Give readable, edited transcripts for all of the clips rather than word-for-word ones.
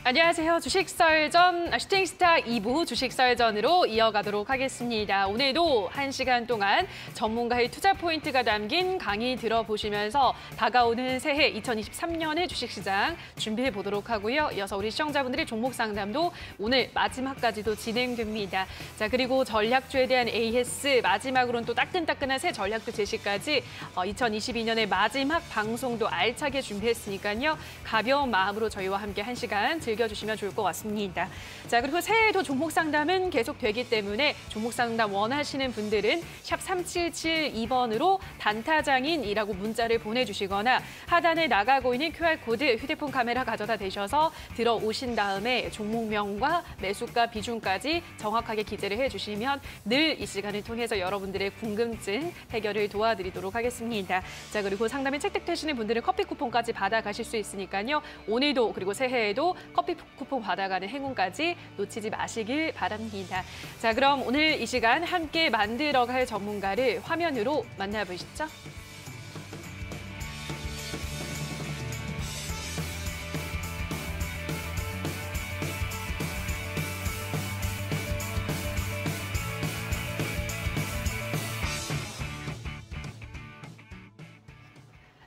안녕하세요. 주식설전 슈팅스타 2부 주식설전으로 이어가도록 하겠습니다. 오늘도 1시간 동안 전문가의 투자 포인트가 담긴 강의 들어보시면서 다가오는 새해 2023년의 주식시장 준비해 보도록 하고요. 이어서 우리 시청자분들의 종목 상담도 오늘 마지막까지도 진행됩니다. 자, 그리고 전략주에 대한 AS 마지막으로는 또 따끈따끈한 새 전략주 제시까지 2022년의 마지막 방송도 알차게 준비했으니까요. 가벼운 마음으로 저희와 함께 1시간 즐겨주시면 좋을 것 같습니다. 자, 그리고 새해에도 종목 상담은 계속되기 때문에 종목 상담 원하시는 분들은 샵 3772번으로 단타장인이라고 문자를 보내주시거나 하단에 나가고 있는 QR코드 휴대폰 카메라 가져다 대셔서 들어오신 다음에 종목명과 매수가 비중까지 정확하게 기재를 해주시면 늘 이 시간을 통해서 여러분들의 궁금증 해결을 도와드리도록 하겠습니다. 자, 그리고 상담에 채택되시는 분들은 커피 쿠폰까지 받아가실 수 있으니까요. 오늘도 그리고 새해에도 커피 쿠폰 받아가는 행운까지 놓치지 마시길 바랍니다. 자, 그럼 오늘 이 시간 함께 만들어갈 전문가를 화면으로 만나보시죠.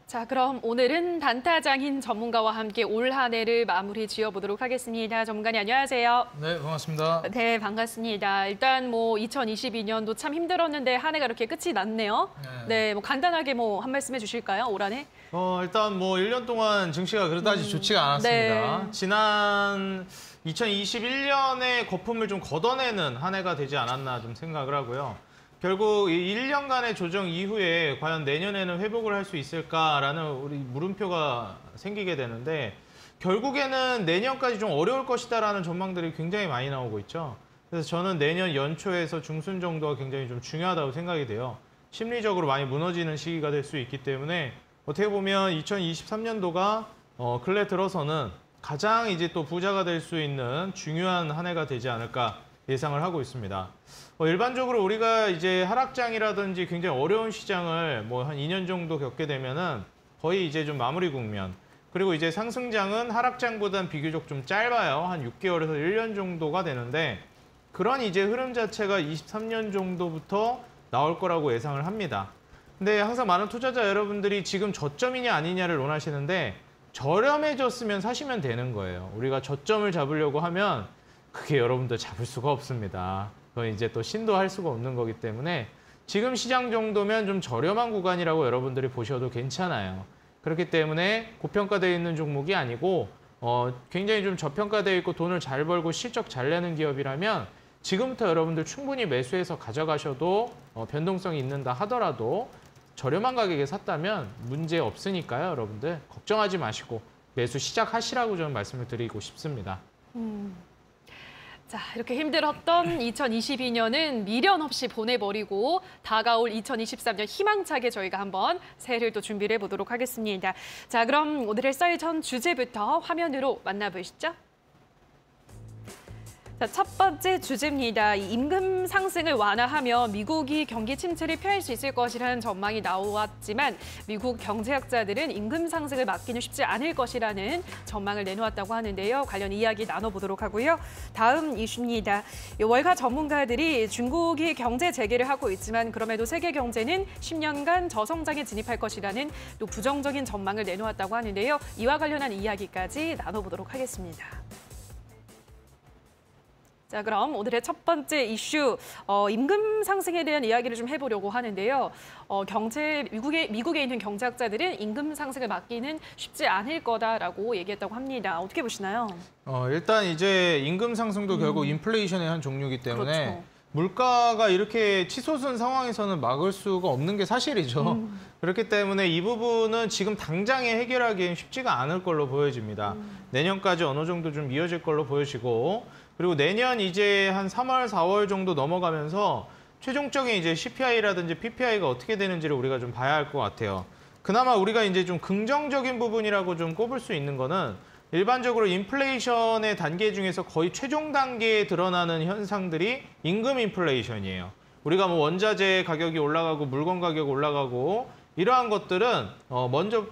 자, 그럼 오늘은 단타장인 전문가와 함께 올 한 해를 마무리 지어보도록 하겠습니다. 전문가님 안녕하세요. 네, 반갑습니다. 네, 반갑습니다. 일단 2022년도 참 힘들었는데 한 해가 이렇게 끝이 났네요. 네, 간단하게 한 말씀 해주실까요, 올 한 해? 일단 1년 동안 증시가 그렇다지 좋지가 않았습니다. 네. 지난 2021년에 거품을 좀 걷어내는 한 해가 되지 않았나 좀 생각을 하고요. 결국 이 1년간의 조정 이후에 과연 내년에는 회복을 할 수 있을까라는 우리 물음표가 생기게 되는데 결국에는 내년까지 좀 어려울 것이다라는 전망들이 굉장히 많이 나오고 있죠. 그래서 저는 내년 연초에서 중순 정도가 굉장히 좀 중요하다고 생각이 돼요. 심리적으로 많이 무너지는 시기가 될 수 있기 때문에 어떻게 보면 2023년도가 근래 들어서는 가장 이제 또 부자가 될 수 있는 중요한 한 해가 되지 않을까 예상을 하고 있습니다. 일반적으로 우리가 이제 하락장이라든지 굉장히 어려운 시장을 한 2년 정도 겪게 되면은 거의 이제 좀 마무리 국면. 그리고 이제 상승장은 하락장보다는 비교적 좀 짧아요. 한 6개월에서 1년 정도가 되는데 그런 이제 흐름 자체가 23년 정도부터 나올 거라고 예상을 합니다. 근데 항상 많은 투자자 여러분들이 지금 저점이냐 아니냐를 논하시는데 저렴해졌으면 사시면 되는 거예요. 우리가 저점을 잡으려고 하면 그게 여러분들 잡을 수가 없습니다. 그건 이제 또 신도할 수가 없는 거기 때문에 지금 시장 정도면 좀 저렴한 구간이라고 여러분들이 보셔도 괜찮아요. 그렇기 때문에 고평가되어 있는 종목이 아니고 굉장히 좀 저평가되어 있고 돈을 잘 벌고 실적 잘 내는 기업이라면 지금부터 여러분들 충분히 매수해서 가져가셔도 변동성이 있는다 하더라도 저렴한 가격에 샀다면 문제 없으니까요. 여러분들 걱정하지 마시고 매수 시작하시라고 저는 말씀을 드리고 싶습니다. 자, 이렇게 힘들었던 2022년은 미련 없이 보내버리고 다가올 2023년 희망차게 저희가 한번 새해를 또 준비를 해보도록 하겠습니다. 자, 그럼 오늘의 썰전 주제부터 화면으로 만나보시죠. 자, 첫 번째 주제입니다. 이 임금 상승을 완화하면 미국이 경기 침체를 피할 수 있을 것이라는 전망이 나왔지만 미국 경제학자들은 임금 상승을 막기는 쉽지 않을 것이라는 전망을 내놓았다고 하는데요. 관련 이야기 나눠보도록 하고요. 다음 이슈입니다. 월가 전문가들이 중국이 경제 재개를 하고 있지만 그럼에도 세계 경제는 10년간 저성장에 진입할 것이라는 또 부정적인 전망을 내놓았다고 하는데요. 이와 관련한 이야기까지 나눠보도록 하겠습니다. 자, 그럼 오늘의 첫 번째 이슈, 임금 상승에 대한 이야기를 좀 해보려고 하는데요. 미국에 있는 경제학자들은 임금 상승을 막기는 쉽지 않을 거다라고 얘기했다고 합니다. 어떻게 보시나요? 일단 이제 임금 상승도 결국 인플레이션의 한 종류이기 때문에 그렇죠. 물가가 이렇게 치솟은 상황에서는 막을 수가 없는 게 사실이죠. 그렇기 때문에 이 부분은 지금 당장에 해결하기엔 쉽지가 않을 걸로 보여집니다. 내년까지 어느 정도 좀 이어질 걸로 보여지고 그리고 내년 이제 한 3월, 4월 정도 넘어가면서 최종적인 이제 CPI라든지 PPI가 어떻게 되는지를 우리가 좀 봐야 할 것 같아요. 그나마 우리가 이제 좀 긍정적인 부분이라고 좀 꼽을 수 있는 거는 일반적으로 인플레이션의 단계 중에서 거의 최종 단계에 드러나는 현상들이 임금 인플레이션이에요. 우리가 원자재 가격이 올라가고 물건 가격이 올라가고 이러한 것들은 먼저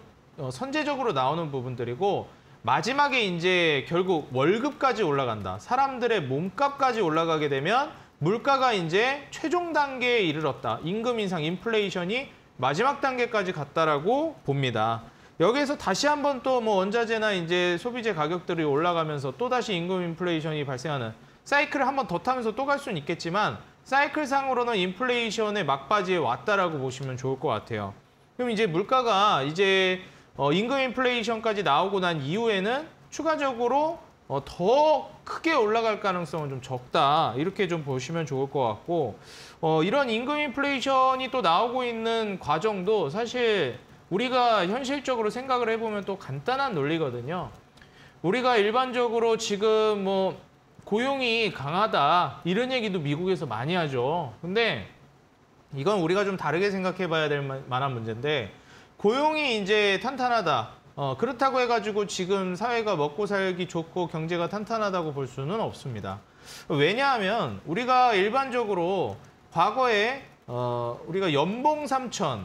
선제적으로 나오는 부분들이고 마지막에 이제 결국 월급까지 올라간다. 사람들의 몸값까지 올라가게 되면 물가가 이제 최종 단계에 이르렀다. 임금 인상, 인플레이션이 마지막 단계까지 갔다라고 봅니다. 여기에서 다시 한번 또 뭐 원자재나 이제 소비재 가격들이 올라가면서 또 다시 임금 인플레이션이 발생하는 사이클을 한번 더 타면서 또 갈 수는 있겠지만 사이클상으로는 인플레이션의 막바지에 왔다라고 보시면 좋을 것 같아요. 그럼 이제 물가가 이제 임금 인플레이션까지 나오고 난 이후에는 추가적으로 더 크게 올라갈 가능성은 좀 적다. 이렇게 좀 보시면 좋을 것 같고 이런 임금 인플레이션이 또 나오고 있는 과정도 사실 우리가 현실적으로 생각을 해보면 또 간단한 논리거든요. 우리가 일반적으로 지금 뭐 고용이 강하다 이런 얘기도 미국에서 많이 하죠. 근데 이건 우리가 좀 다르게 생각해 봐야 될 만한 문제인데 고용이 이제 탄탄하다. 그렇다고 해가지고 지금 사회가 먹고 살기 좋고 경제가 탄탄하다고 볼 수는 없습니다. 왜냐하면 우리가 일반적으로 과거에 우리가 연봉 3천,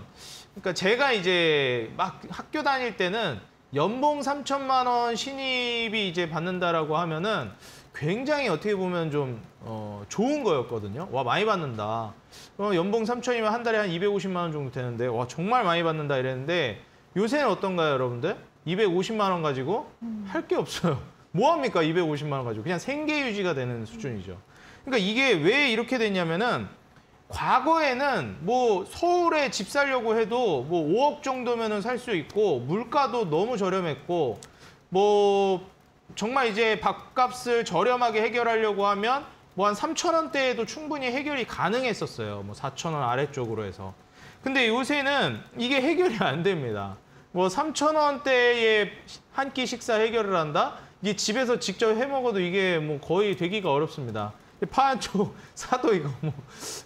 그러니까 제가 이제 막 학교 다닐 때는 연봉 3천만 원 신입이 이제 받는다라고 하면은 굉장히 어떻게 보면 좀 좋은 거였거든요. 와, 많이 받는다. 연봉 3천이면 한 달에 한 250만 원 정도 되는데 와, 정말 많이 받는다 이랬는데 요새는 어떤가요, 여러분들? 250만 원 가지고 할 게 없어요. 뭐 합니까? 250만 원 가지고. 그냥 생계 유지가 되는 수준이죠. 그러니까 이게 왜 이렇게 됐냐면은 과거에는 뭐 서울에 집 살려고 해도 뭐 5억 정도면은 살 수 있고 물가도 너무 저렴했고 뭐 정말 이제 밥값을 저렴하게 해결하려고 하면 뭐 한 3천 원대에도 충분히 해결이 가능했었어요. 뭐 4천 원 아래쪽으로 해서. 근데 요새는 이게 해결이 안 됩니다. 뭐 3천 원대에 한 끼 식사 해결을 한다? 이게 집에서 직접 해 먹어도 이게 뭐 거의 되기가 어렵습니다. 파 한 쪽 사도 이거 뭐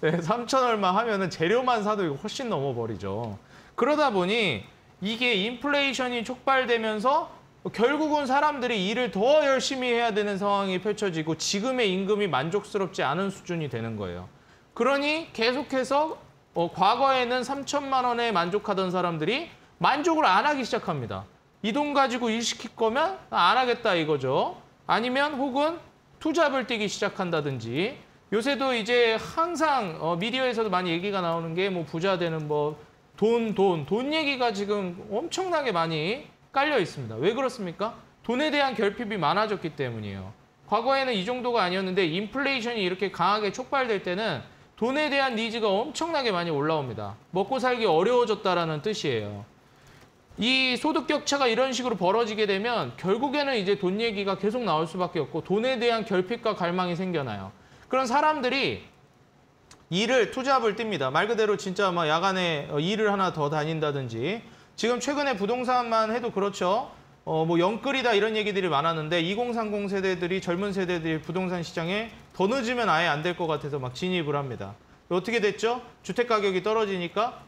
3천 얼마 하면은 재료만 사도 이거 훨씬 넘어버리죠. 그러다 보니 이게 인플레이션이 촉발되면서 결국은 사람들이 일을 더 열심히 해야 되는 상황이 펼쳐지고 지금의 임금이 만족스럽지 않은 수준이 되는 거예요. 그러니 계속해서 과거에는 3천만 원에 만족하던 사람들이 만족을 안 하기 시작합니다. 이 돈 가지고 일 시킬 거면 안 하겠다 이거죠. 아니면 혹은 투잡을 뛰기 시작한다든지 요새도 이제 항상 미디어에서도 많이 얘기가 나오는 게 뭐 부자 되는 뭐 돈 얘기가 지금 엄청나게 많이 깔려 있습니다. 왜 그렇습니까? 돈에 대한 결핍이 많아졌기 때문이에요. 과거에는 이 정도가 아니었는데 인플레이션이 이렇게 강하게 촉발될 때는 돈에 대한 니즈가 엄청나게 많이 올라옵니다. 먹고 살기 어려워졌다라는 뜻이에요. 이 소득 격차가 이런 식으로 벌어지게 되면 결국에는 이제 돈 얘기가 계속 나올 수밖에 없고 돈에 대한 결핍과 갈망이 생겨나요. 그런 사람들이 투잡을 띱니다. 말 그대로 진짜 막 야간에 일을 하나 더 다닌다든지 지금 최근에 부동산만 해도 그렇죠. 뭐 영끌이다 이런 얘기들이 많았는데 2030 세대들이 젊은 세대들이 부동산 시장에 더 늦으면 아예 안 될 것 같아서 막 진입을 합니다. 어떻게 됐죠? 주택 가격이 떨어지니까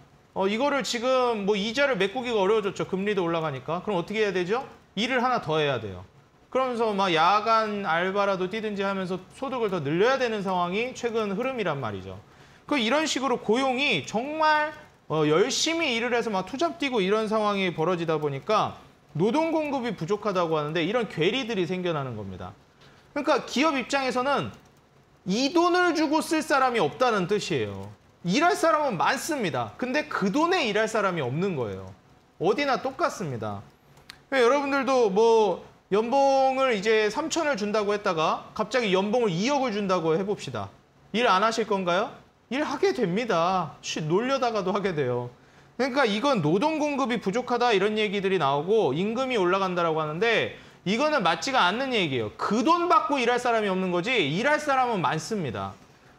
이거를 지금 뭐 이자를 메꾸기가 어려워졌죠. 금리도 올라가니까. 그럼 어떻게 해야 되죠? 일을 하나 더 해야 돼요. 그러면서 막 야간 알바라도 뛰든지 하면서 소득을 더 늘려야 되는 상황이 최근 흐름이란 말이죠. 이런 식으로 고용이 정말 열심히 일을 해서 막 투잡 뛰고 이런 상황이 벌어지다 보니까 노동 공급이 부족하다고 하는데 이런 괴리들이 생겨나는 겁니다. 그러니까 기업 입장에서는 이 돈을 주고 쓸 사람이 없다는 뜻이에요. 일할 사람은 많습니다. 근데 그 돈에 일할 사람이 없는 거예요. 어디나 똑같습니다. 여러분들도 뭐 연봉을 이제 3천을 준다고 했다가 갑자기 연봉을 2억을 준다고 해봅시다. 일 안 하실 건가요? 일하게 됩니다. 놀려다가도 하게 돼요. 그러니까 이건 노동 공급이 부족하다 이런 얘기들이 나오고 임금이 올라간다라고 하는데 이거는 맞지가 않는 얘기예요. 그 돈 받고 일할 사람이 없는 거지 일할 사람은 많습니다.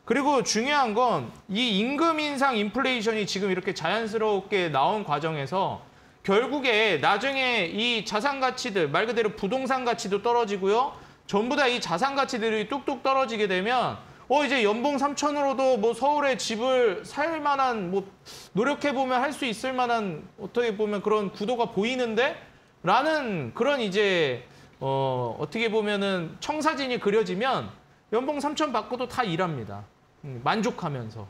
그리고 중요한 건 이 임금 인상 인플레이션이 지금 이렇게 자연스럽게 나온 과정에서 결국에 나중에 이 자산 가치들 말 그대로 부동산 가치도 떨어지고요. 전부 다 이 자산 가치들이 뚝뚝 떨어지게 되면 이제 연봉 3천으로도 뭐 서울에 집을 살 만한 뭐 노력해 보면 할 수 있을 만한 어떻게 보면 그런 구도가 보이는데 라는 그런 이제 어떻게 보면은 청사진이 그려지면 연봉 3천 받고도 다 일합니다. 만족하면서.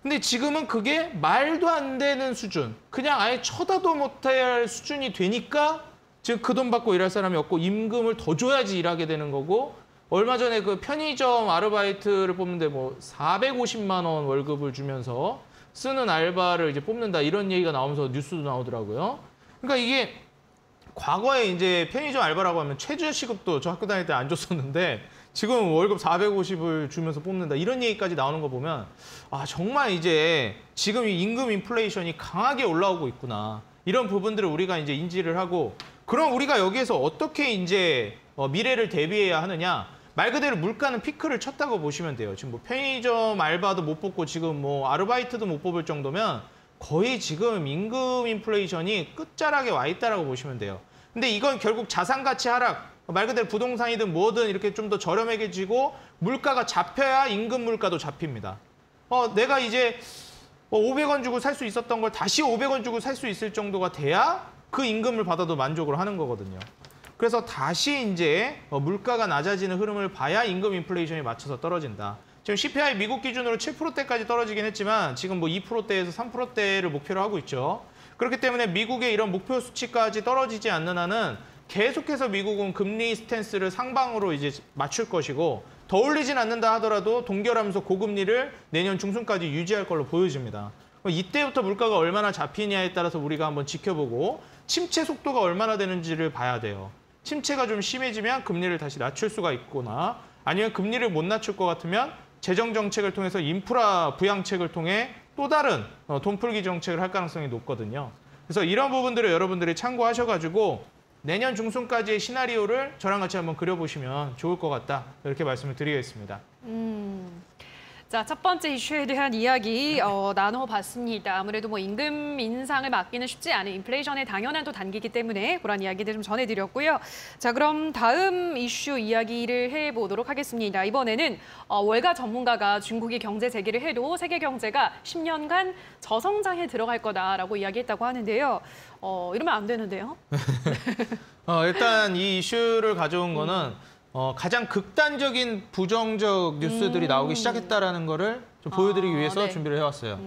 근데 지금은 그게 말도 안 되는 수준, 그냥 아예 쳐다도 못할 수준이 되니까 즉 그 돈 받고 일할 사람이 없고 임금을 더 줘야지 일하게 되는 거고 얼마 전에 그 편의점 아르바이트를 뽑는데 뭐 450만 원 월급을 주면서 쓰는 알바를 이제 뽑는다 이런 얘기가 나오면서 뉴스도 나오더라고요. 그러니까 이게 과거에 이제 편의점 알바라고 하면 최저시급도 저 학교 다닐 때 안 줬었는데 지금 월급 450을 주면서 뽑는다 이런 얘기까지 나오는 거 보면 아 정말 이제 지금 이 임금 인플레이션이 강하게 올라오고 있구나 이런 부분들을 우리가 이제 인지를 하고 그럼 우리가 여기에서 어떻게 이제 미래를 대비해야 하느냐 말 그대로 물가는 피크를 쳤다고 보시면 돼요. 지금 뭐 편의점 알바도 못 뽑고 지금 뭐 아르바이트도 못 뽑을 정도면 거의 지금 임금 인플레이션이 끝자락에 와 있다라고 보시면 돼요. 근데 이건 결국 자산 가치 하락, 말 그대로 부동산이든 뭐든 이렇게 좀 더 저렴해지고 물가가 잡혀야 임금 물가도 잡힙니다. 내가 이제 500원 주고 살 수 있었던 걸 다시 500원 주고 살 수 있을 정도가 돼야 그 임금을 받아도 만족을 하는 거거든요. 그래서 다시 이제 물가가 낮아지는 흐름을 봐야 임금 인플레이션이 맞춰서 떨어진다. 지금 CPI 미국 기준으로 7%대까지 떨어지긴 했지만 지금 뭐 2%대에서 3%대를 목표로 하고 있죠. 그렇기 때문에 미국의 이런 목표 수치까지 떨어지지 않는 한은 계속해서 미국은 금리 스탠스를 상방으로 이제 맞출 것이고 더 올리진 않는다 하더라도 동결하면서 고금리를 내년 중순까지 유지할 걸로 보여집니다. 이때부터 물가가 얼마나 잡히냐에 따라서 우리가 한번 지켜보고 침체 속도가 얼마나 되는지를 봐야 돼요. 침체가 좀 심해지면 금리를 다시 낮출 수가 있거나 아니면 금리를 못 낮출 것 같으면 재정 정책을 통해서 인프라 부양책을 통해 또 다른 돈풀기 정책을 할 가능성이 높거든요. 그래서 이런 부분들을 여러분들이 참고하셔가지고 내년 중순까지의 시나리오를 저랑 같이 한번 그려보시면 좋을 것 같다. 이렇게 말씀을 드리겠습니다. 자, 첫 번째 이슈에 대한 이야기 나눠봤습니다. 아무래도 뭐 임금 인상을 막기는 쉽지 않은 인플레이션의 당연한 또 단계이기 때문에 그런 이야기들 좀 전해드렸고요. 자, 그럼 다음 이슈 이야기를 해보도록 하겠습니다. 이번에는 월가 전문가가 중국이 경제 재개를 해도 세계 경제가 10년간 저성장에 들어갈 거다라고 이야기했다고 하는데요. 이러면 안 되는데요. 일단 이 이슈를 가져온 거는 가장 극단적인 부정적 뉴스들이 나오기 시작했다라는 거를 좀 보여드리기 위해서 네. 준비를 해왔어요.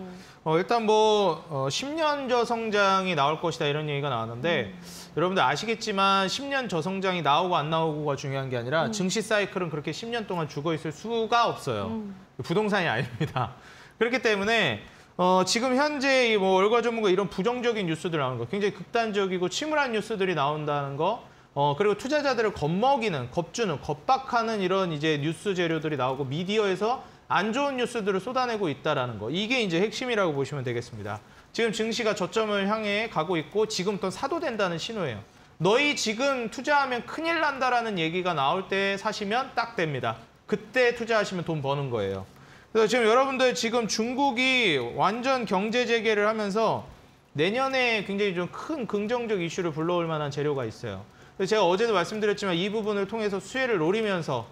일단 뭐 10년 저성장이 나올 것이다 이런 얘기가 나왔는데 여러분들 아시겠지만 10년 저성장이 나오고 안 나오고가 중요한 게 아니라 증시 사이클은 그렇게 10년 동안 죽어 있을 수가 없어요. 부동산이 아닙니다. 그렇기 때문에 지금 현재 이 뭐 월가 전문가 이런 부정적인 뉴스들 나오는 거 굉장히 극단적이고 침울한 뉴스들이 나온다는 거 그리고 투자자들을 겁먹이는, 겁주는, 겁박하는 이런 이제 뉴스 재료들이 나오고 미디어에서 안 좋은 뉴스들을 쏟아내고 있다라는 거. 이게 이제 핵심이라고 보시면 되겠습니다. 지금 증시가 저점을 향해 가고 있고 지금부터 사도 된다는 신호예요. 너희 지금 투자하면 큰일 난다라는 얘기가 나올 때 사시면 딱 됩니다. 그때 투자하시면 돈 버는 거예요. 그래서 지금 여러분들 지금 중국이 완전 경제 재개를 하면서 내년에 굉장히 좀 큰 긍정적 이슈를 불러올 만한 재료가 있어요. 제가 어제도 말씀드렸지만 이 부분을 통해서 수혜를 노리면서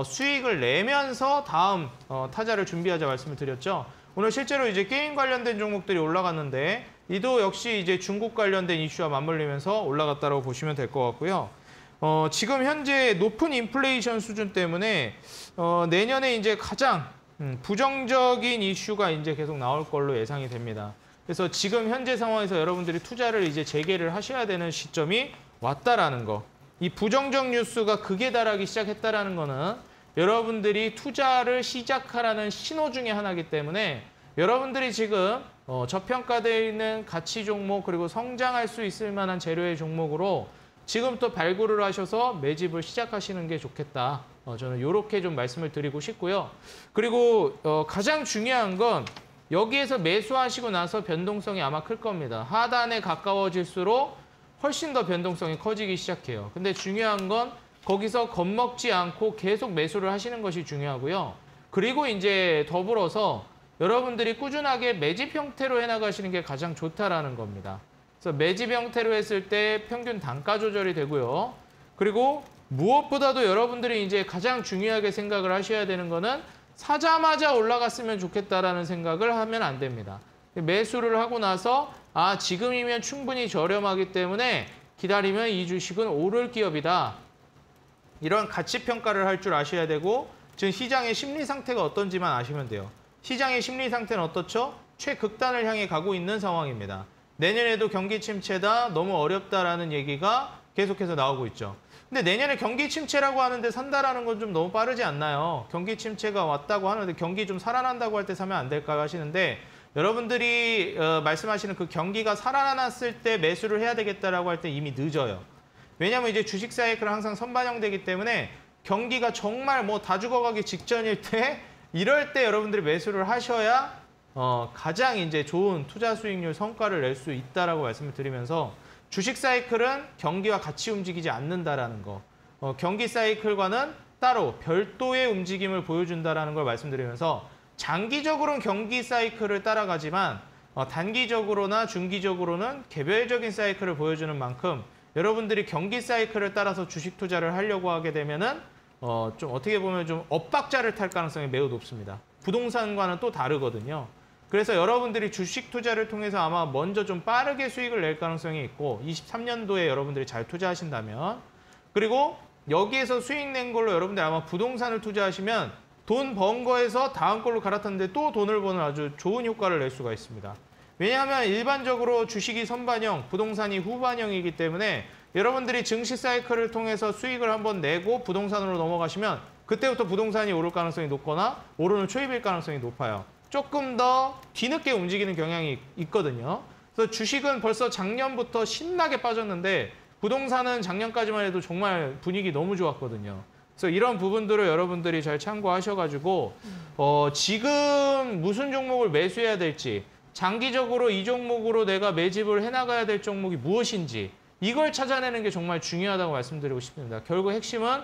수익을 내면서 다음 타자를 준비하자 말씀을 드렸죠. 오늘 실제로 이제 게임 관련된 종목들이 올라갔는데 이도 역시 이제 중국 관련된 이슈와 맞물리면서 올라갔다고 보시면 될 것 같고요. 지금 현재 높은 인플레이션 수준 때문에 내년에 이제 가장 부정적인 이슈가 이제 계속 나올 걸로 예상이 됩니다. 그래서 지금 현재 상황에서 여러분들이 투자를 이제 재개를 하셔야 되는 시점이 왔다라는 거. 이 부정적 뉴스가 극에 달하기 시작했다라는 거는 여러분들이 투자를 시작하라는 신호 중에 하나이기 때문에 여러분들이 지금 저평가되어 있는 가치 종목 그리고 성장할 수 있을 만한 재료의 종목으로 지금부터 발굴을 하셔서 매집을 시작하시는 게 좋겠다. 저는 이렇게 좀 말씀을 드리고 싶고요. 그리고 가장 중요한 건 여기에서 매수하시고 나서 변동성이 아마 클 겁니다. 하단에 가까워질수록 훨씬 더 변동성이 커지기 시작해요. 근데 중요한 건 거기서 겁먹지 않고 계속 매수를 하시는 것이 중요하고요. 그리고 이제 더불어서 여러분들이 꾸준하게 매집 형태로 해나가시는 게 가장 좋다라는 겁니다. 그래서 매집 형태로 했을 때 평균 단가 조절이 되고요. 그리고 무엇보다도 여러분들이 이제 가장 중요하게 생각을 하셔야 되는 거는 사자마자 올라갔으면 좋겠다라는 생각을 하면 안 됩니다. 매수를 하고 나서 지금이면 충분히 저렴하기 때문에 기다리면 이 주식은 오를 기업이다. 이런 가치 평가를 할 줄 아셔야 되고 지금 시장의 심리 상태가 어떤지만 아시면 돼요. 시장의 심리 상태는 어떻죠? 최극단을 향해 가고 있는 상황입니다. 내년에도 경기 침체다, 너무 어렵다라는 얘기가 계속해서 나오고 있죠. 근데 내년에 경기 침체라고 하는데 산다라는 건 좀 너무 빠르지 않나요? 경기 침체가 왔다고 하는데 경기 좀 살아난다고 할 때 사면 안 될까요? 하시는데 여러분들이 말씀하시는 그 경기가 살아났을 때 매수를 해야 되겠다라고 할 때 이미 늦어요. 왜냐하면 이제 주식 사이클은 항상 선반영되기 때문에 경기가 정말 뭐 다 죽어가기 직전일 때 이럴 때 여러분들이 매수를 하셔야 가장 이제 좋은 투자 수익률 성과를 낼 수 있다라고 말씀을 드리면서 주식 사이클은 경기와 같이 움직이지 않는다라는 거. 경기 사이클과는 따로 별도의 움직임을 보여준다라는 걸 말씀드리면서 장기적으로는 경기 사이클을 따라가지만 단기적으로나 중기적으로는 개별적인 사이클을 보여주는 만큼 여러분들이 경기 사이클을 따라서 주식 투자를 하려고 하게 되면은 좀 어떻게 보면 좀 엇박자를 탈 가능성이 매우 높습니다. 부동산과는 또 다르거든요. 그래서 여러분들이 주식 투자를 통해서 아마 먼저 좀 빠르게 수익을 낼 가능성이 있고 23년도에 여러분들이 잘 투자하신다면 그리고 여기에서 수익 낸 걸로 여러분들 아마 부동산을 투자하시면 돈 번 거에서 다음 걸로 갈아탔는데 또 돈을 버는 아주 좋은 효과를 낼 수가 있습니다. 왜냐하면 일반적으로 주식이 선반영, 부동산이 후반영이기 때문에 여러분들이 증시 사이클을 통해서 수익을 한번 내고 부동산으로 넘어가시면 그때부터 부동산이 오를 가능성이 높거나 오르는 초입일 가능성이 높아요. 조금 더 뒤늦게 움직이는 경향이 있거든요. 그래서 주식은 벌써 작년부터 신나게 빠졌는데 부동산은 작년까지만 해도 정말 분위기 너무 좋았거든요. 그래서 이런 부분들을 여러분들이 잘 참고하셔가지고 지금 무슨 종목을 매수해야 될지 장기적으로 이 종목으로 내가 매집을 해나가야 될 종목이 무엇인지 이걸 찾아내는 게 정말 중요하다고 말씀드리고 싶습니다. 결국 핵심은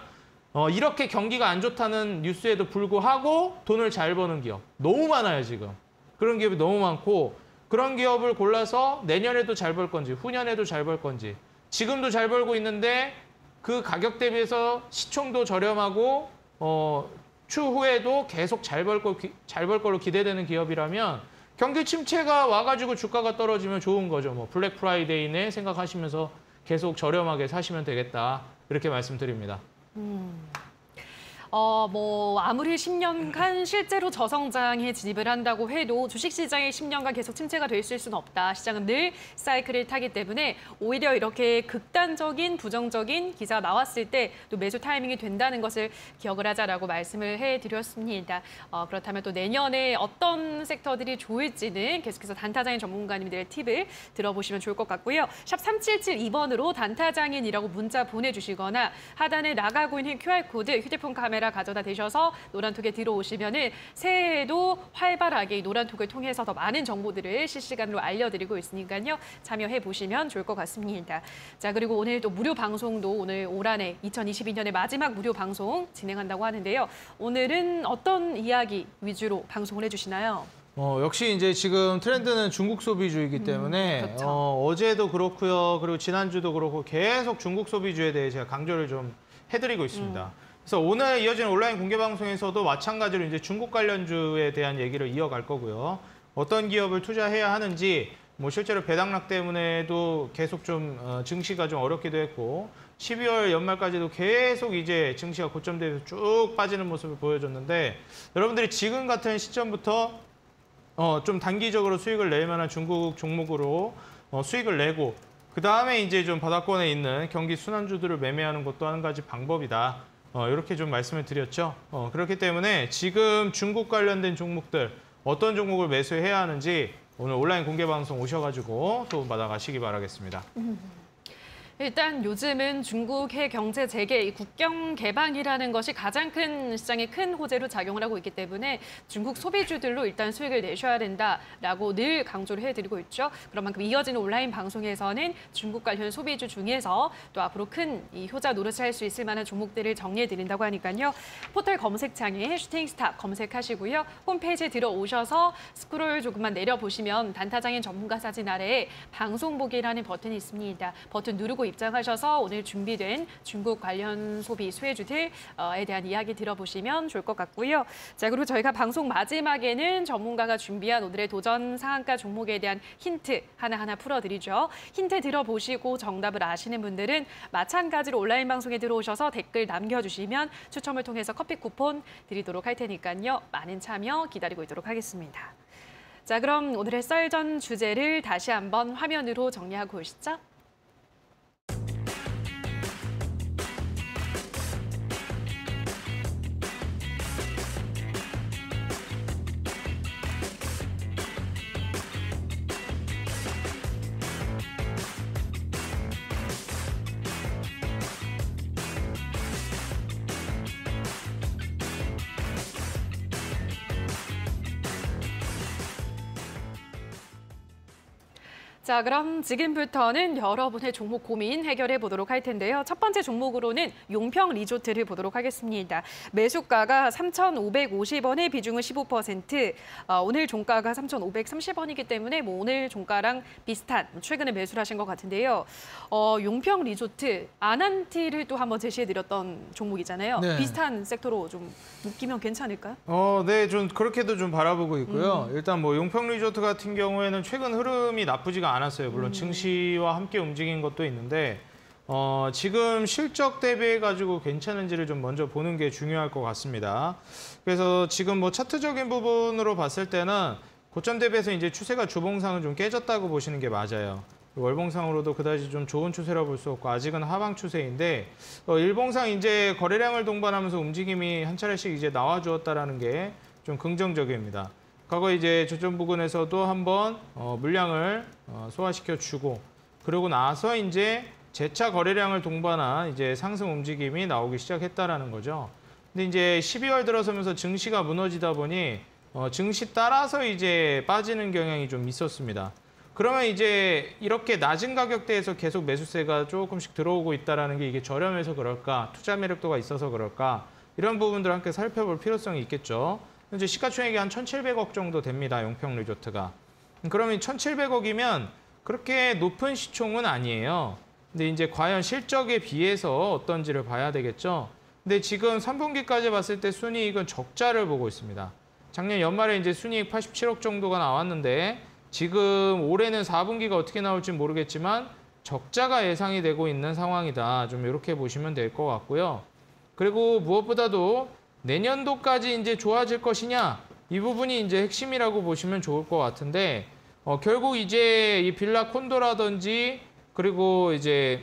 이렇게 경기가 안 좋다는 뉴스에도 불구하고 돈을 잘 버는 기업 너무 많아요, 지금. 그런 기업이 너무 많고 그런 기업을 골라서 내년에도 잘 벌 건지 후년에도 잘 벌 건지 지금도 잘 벌고 있는데 그 가격 대비해서 시총도 저렴하고 추후에도 계속 잘 벌 걸로 기대되는 기업이라면 경기 침체가 와가지고 주가가 떨어지면 좋은 거죠. 뭐 블랙 프라이데이네 생각하시면서 계속 저렴하게 사시면 되겠다. 이렇게 말씀드립니다. 뭐 아무리 10년간 실제로 저성장에 진입을 한다고 해도 주식시장이 10년간 계속 침체가 될 수는 없다. 시장은 늘 사이클을 타기 때문에 오히려 이렇게 극단적인 부정적인 기사가 나왔을 때 또 매수 타이밍이 된다는 것을 기억을 하자라고 말씀을 해드렸습니다. 그렇다면 또 내년에 어떤 섹터들이 좋을지는 계속해서 단타장인 전문가님들의 팁을 들어보시면 좋을 것 같고요. 샵 3772번으로 단타장인이라고 문자 보내주시거나 하단에 나가고 있는 QR코드 휴대폰 카메라 가져다 대셔서 노란톡에 들어오시면은 새해에도 활발하게 노란톡을 통해서 더 많은 정보들을 실시간으로 알려드리고 있으니까요. 참여해 보시면 좋을 것 같습니다. 자, 그리고 오늘 또 무료 방송도 오늘 올 한 해 2022년의 마지막 무료 방송 진행한다고 하는데요. 오늘은 어떤 이야기 위주로 방송을 해주시나요? 역시 이제 지금 트렌드는 중국 소비주이기 때문에 그렇죠. 어제도 그렇고요. 그리고 지난주도 그렇고 계속 중국 소비주에 대해 제가 강조를 좀 해드리고 있습니다. 그래서 오늘 이어지는 온라인 공개 방송에서도 마찬가지로 이제 중국 관련주에 대한 얘기를 이어갈 거고요. 어떤 기업을 투자해야 하는지, 뭐 실제로 배당락 때문에도 계속 좀 증시가 좀 어렵기도 했고 12월 연말까지도 계속 이제 증시가 고점 대비해서 쭉 빠지는 모습을 보여줬는데 여러분들이 지금 같은 시점부터 좀 단기적으로 수익을 낼 만한 중국 종목으로 수익을 내고 그 다음에 이제 좀 바닥권에 있는 경기 순환주들을 매매하는 것도 한 가지 방법이다. 이렇게 좀 말씀을 드렸죠. 그렇기 때문에 지금 중국 관련된 종목들 어떤 종목을 매수해야 하는지 오늘 온라인 공개 방송 오셔가지고 도움 받아가시기 바라겠습니다. 일단 요즘은 중국의 경제 재개, 이 국경 개방이라는 것이 가장 큰 시장에 큰 호재로 작용을 하고 있기 때문에 중국 소비주들로 일단 수익을 내셔야 된다라고 늘 강조를 해드리고 있죠. 그런 만큼 이어지는 온라인 방송에서는 중국 관련 소비주 중에서 또 앞으로 큰 이 효자 노릇을 할 수 있을 만한 종목들을 정리해드린다고 하니까요. 포털 검색창에 슈팅스타 검색하시고요. 홈페이지에 들어오셔서 스크롤 조금만 내려보시면 단타장인 전문가 사진 아래에 방송 보기라는 버튼이 있습니다. 버튼 누르고 입장하셔서 오늘 준비된 중국 관련 소비 수혜주들에 대한 이야기 들어보시면 좋을 것 같고요. 자, 그리고 저희가 방송 마지막에는 전문가가 준비한 오늘의 도전 상한가 종목에 대한 힌트 하나하나 풀어드리죠. 힌트 들어보시고 정답을 아시는 분들은 마찬가지로 온라인 방송에 들어오셔서 댓글 남겨주시면 추첨을 통해서 커피 쿠폰 드리도록 할 테니까요. 많은 참여 기다리고 있도록 하겠습니다. 자, 그럼 오늘의 썰전 주제를 다시 한번 화면으로 정리하고 오시죠. 자, 그럼 지금부터는 여러분의 종목 고민 해결해 보도록 할 텐데요. 첫 번째 종목으로는 용평 리조트를 보도록 하겠습니다. 매수가가 3,550원에 비중은 15%, 오늘 종가가 3,530원이기 때문에 뭐 오늘 종가랑 비슷한 최근에 매수를 하신 것 같은데요. 용평 리조트, 아난티를 또 한번 제시해드렸던 종목이잖아요. 네. 비슷한 섹터로 좀 묶이면 괜찮을까요? 네, 좀 그렇게도 좀 바라보고 있고요. 일단 뭐 용평 리조트 같은 경우에는 최근 흐름이 나쁘지가 않았어요. 물론 증시와 함께 움직인 것도 있는데 지금 실적 대비해가지고 괜찮은지를 좀 먼저 보는 게 중요할 것 같습니다. 그래서 지금 뭐 차트적인 부분으로 봤을 때는 고점 대비해서 이제 추세가 주봉상은 좀 깨졌다고 보시는 게 맞아요. 월봉상으로도 그다지 좀 좋은 추세라고 볼 수 없고 아직은 하방 추세인데 일봉상 이제 거래량을 동반하면서 움직임이 한 차례씩 이제 나와주었다라는 게 좀 긍정적입니다. 과거 이제 저점 부근에서도 한번 물량을 소화시켜 주고 그러고 나서 이제 재차 거래량을 동반한 이제 상승 움직임이 나오기 시작했다라는 거죠. 근데 이제 12월 들어서면서 증시가 무너지다 보니 증시 따라서 이제 빠지는 경향이 좀 있었습니다. 그러면 이제 이렇게 낮은 가격대에서 계속 매수세가 조금씩 들어오고 있다는 게 이게 저렴해서 그럴까, 투자 매력도가 있어서 그럴까 이런 부분들을 함께 살펴볼 필요성이 있겠죠. 현재 시가총액이 한 1,700억 정도 됩니다. 용평 리조트가. 그러면 1,700억이면 그렇게 높은 시총은 아니에요. 근데 이제 과연 실적에 비해서 어떤지를 봐야 되겠죠. 근데 지금 3분기까지 봤을 때 순이익은 적자를 보고 있습니다. 작년 연말에 이제 순이익 87억 정도가 나왔는데 지금 올해는 4분기가 어떻게 나올지 모르겠지만 적자가 예상이 되고 있는 상황이다. 좀 이렇게 보시면 될 것 같고요. 그리고 무엇보다도 내년도까지 이제 좋아질 것이냐 이 부분이 이제 핵심이라고 보시면 좋을 것 같은데 결국 이제 이 빌라 콘도라든지 그리고 이제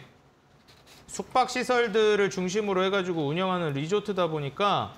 숙박 시설들을 중심으로 해가지고 운영하는 리조트다 보니까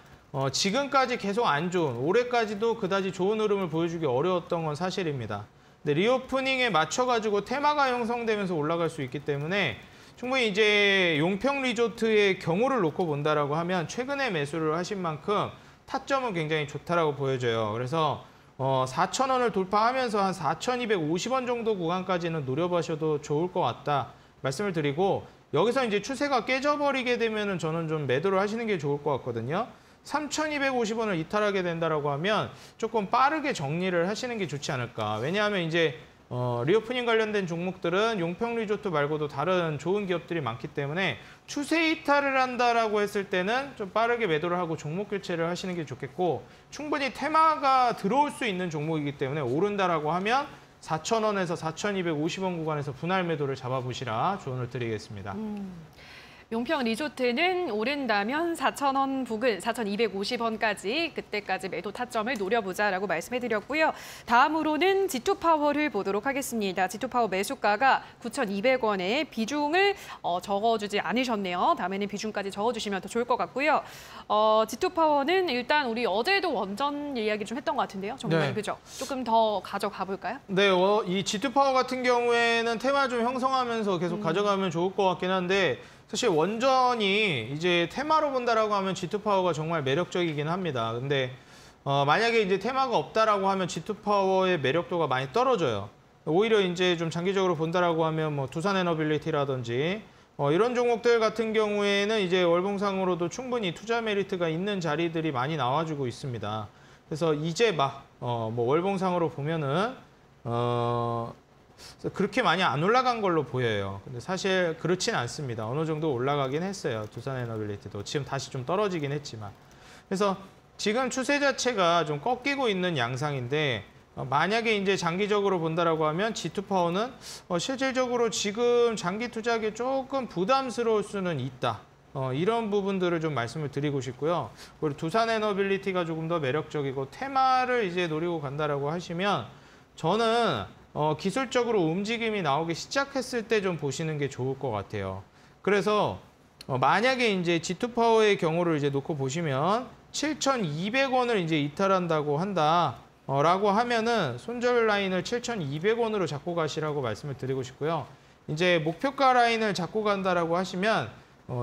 지금까지 계속 안 좋은 올해까지도 그다지 좋은 흐름을 보여주기 어려웠던 건 사실입니다. 근데 리오프닝에 맞춰가지고 테마가 형성되면서 올라갈 수 있기 때문에 충분히 이제 용평 리조트의 경우를 놓고 본다라고 하면 최근에 매수를 하신 만큼 타점은 굉장히 좋다라고 보여져요. 그래서 4,000원을 돌파하면서 한 4,250원 정도 구간까지는 노려보셔도 좋을 것 같다 말씀을 드리고 여기서 이제 추세가 깨져버리게 되면은 저는 좀 매도를 하시는 게 좋을 것 같거든요. 3,250원을 이탈하게 된다라고 하면 조금 빠르게 정리를 하시는 게 좋지 않을까. 왜냐하면 이제 리오프닝 관련된 종목들은 용평 리조트 말고도 다른 좋은 기업들이 많기 때문에 추세 이탈을 한다라고 했을 때는 좀 빠르게 매도를 하고 종목 교체를 하시는 게 좋겠고 충분히 테마가 들어올 수 있는 종목이기 때문에 오른다라고 하면 4,000원에서 4,250원 구간에서 분할 매도를 잡아보시라 조언을 드리겠습니다. 용평 리조트는 오른다면 4,000원 부근, 4,250원까지 그때까지 매도 타점을 노려보자라고 말씀해드렸고요. 다음으로는 G2파워를 보도록 하겠습니다. G2파워 매수가가 9,200원에 비중을 적어주지 않으셨네요. 다음에는 비중까지 적어주시면 더 좋을 것 같고요. G2파워는 일단 우리 어제도 원전 이야기 좀 했던 것 같은데요. 정말 네. 그죠? 조금 더 가져가 볼까요? 네, 이 G2파워 같은 경우에는 테마 좀 형성하면서 계속 가져가면 좋을 것 같긴 한데 사실 원전이 이제 테마로 본다라고 하면 G2파워가 정말 매력적이긴 합니다. 근데 만약에 이제 테마가 없다라고 하면 G2파워의 매력도가 많이 떨어져요. 오히려 이제 좀 장기적으로 본다라고 하면 뭐 두산에너빌리티라든지 이런 종목들 같은 경우에는 이제 월봉상으로도 충분히 투자 메리트가 있는 자리들이 많이 나와주고 있습니다. 그래서 이제 막 뭐 월봉상으로 보면은 그렇게 많이 안 올라간 걸로 보여요. 근데 사실 그렇진 않습니다. 어느 정도 올라가긴 했어요. 두산에너빌리티도 지금 다시 좀 떨어지긴 했지만. 그래서 지금 추세 자체가 좀 꺾이고 있는 양상인데 만약에 이제 장기적으로 본다라고 하면 G2파워는 실질적으로 지금 장기 투자하기 조금 부담스러울 수는 있다. 이런 부분들을 좀 말씀을 드리고 싶고요. 그리고 두산에너빌리티가 조금 더 매력적이고 테마를 이제 노리고 간다라고 하시면 저는 기술적으로 움직임이 나오기 시작했을 때 좀 보시는 게 좋을 것 같아요. 그래서 만약에 이제 G2파워의 경우를 이제 놓고 보시면 7,200원을 이제 이탈한다고 한다. 라고 하면은 손절 라인을 7,200원으로 잡고 가시라고 말씀을 드리고 싶고요. 이제 목표가 라인을 잡고 간다라고 하시면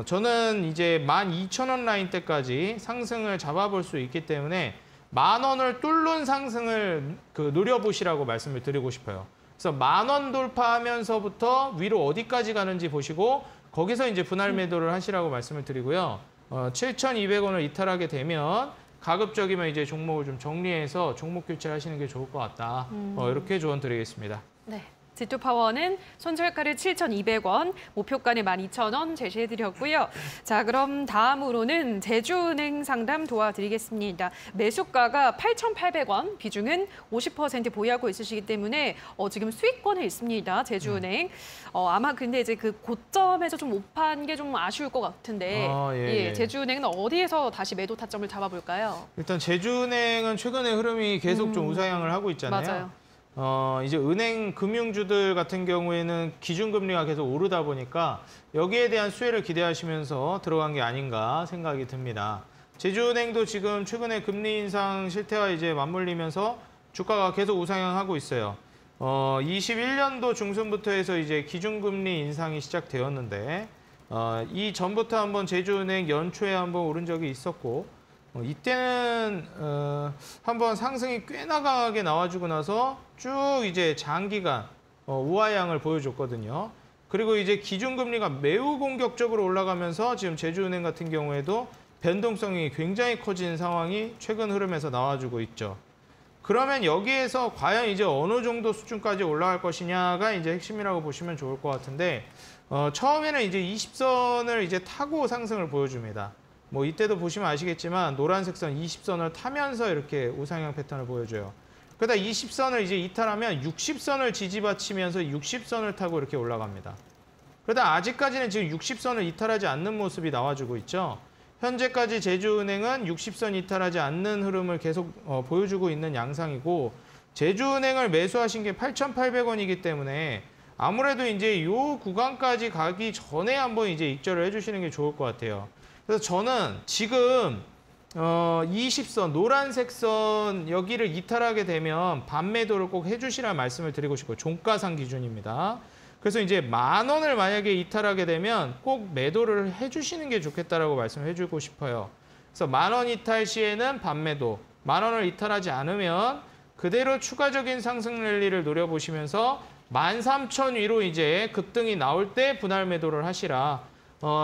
저는 이제 12,000원 라인 때까지 상승을 잡아볼 수 있기 때문에 10,000원을 뚫는 상승을 노려보시라고 말씀을 드리고 싶어요. 그래서 10,000원 돌파하면서부터 위로 어디까지 가는지 보시고 거기서 이제 분할 매도를 하시라고 말씀을 드리고요. 7,200원을 이탈하게 되면 가급적이면 이제 종목을 좀 정리해서 종목 교체를 하시는 게 좋을 것 같다. 이렇게 조언 드리겠습니다. 네. 지투파워는 손절가를 7,200원, 목표가는 12,000원 제시해드렸고요. 자, 그럼 다음으로는 제주은행 상담 도와드리겠습니다. 매수가가 8,800원, 비중은 50% 보유하고 있으시기 때문에 지금 수익권에 있습니다. 제주은행. 아마 근데 이제 그 고점에서 좀 못 판 게 좀 아쉬울 것 같은데 예, 제주은행은 어디에서 다시 매도 타점을 잡아볼까요? 일단 제주은행은 최근에 흐름이 계속 좀 우상향을 하고 있잖아요. 맞아요. 이제 은행 금융주들 같은 경우에는 기준금리가 계속 오르다 보니까 여기에 대한 수혜를 기대하시면서 들어간 게 아닌가 생각이 듭니다. 제주은행도 지금 최근에 금리 인상 실태와 이제 맞물리면서 주가가 계속 우상향하고 있어요. 21년도 중순부터 해서 이제 기준금리 인상이 시작되었는데 이 전부터 한번 제주은행 연초에 한번 오른 적이 있었고 이때는 한번 상승이 꽤나 강하게 나와주고 나서 쭉 이제 장기간 우하향을 보여줬거든요. 그리고 이제 기준금리가 매우 공격적으로 올라가면서 지금 제주은행 같은 경우에도 변동성이 굉장히 커진 상황이 최근 흐름에서 나와주고 있죠. 그러면 여기에서 과연 이제 어느 정도 수준까지 올라갈 것이냐가 이제 핵심이라고 보시면 좋을 것 같은데 처음에는 이제 20선을 이제 타고 상승을 보여줍니다. 뭐 이때도 보시면 아시겠지만 노란색 선 20선을 타면서 이렇게 우상향 패턴을 보여줘요. 그러다 20선을 이제 이탈하면 60선을 지지받치면서 60선을 타고 이렇게 올라갑니다. 그러다 아직까지는 지금 60선을 이탈하지 않는 모습이 나와주고 있죠. 현재까지 제주은행은 60선 이탈하지 않는 흐름을 계속 보여주고 있는 양상이고 제주은행을 매수하신 게 8,800원이기 때문에 아무래도 이제 이 구간까지 가기 전에 한번 이제 익절을 해주시는 게 좋을 것 같아요. 그래서 저는 지금 20선, 노란색 선 여기를 이탈하게 되면 반매도를 꼭 해주시라는 말씀을 드리고 싶고 종가상 기준입니다. 그래서 이제 10,000원을 만약에 이탈하게 되면 꼭 매도를 해주시는 게 좋겠다라고 말씀을 해주고 싶어요. 그래서 10,000원 이탈 시에는 반매도, 10,000원을 이탈하지 않으면 그대로 추가적인 상승 랠리를 노려보시면서 13,000 위로 이제 급등이 나올 때 분할 매도를 하시라.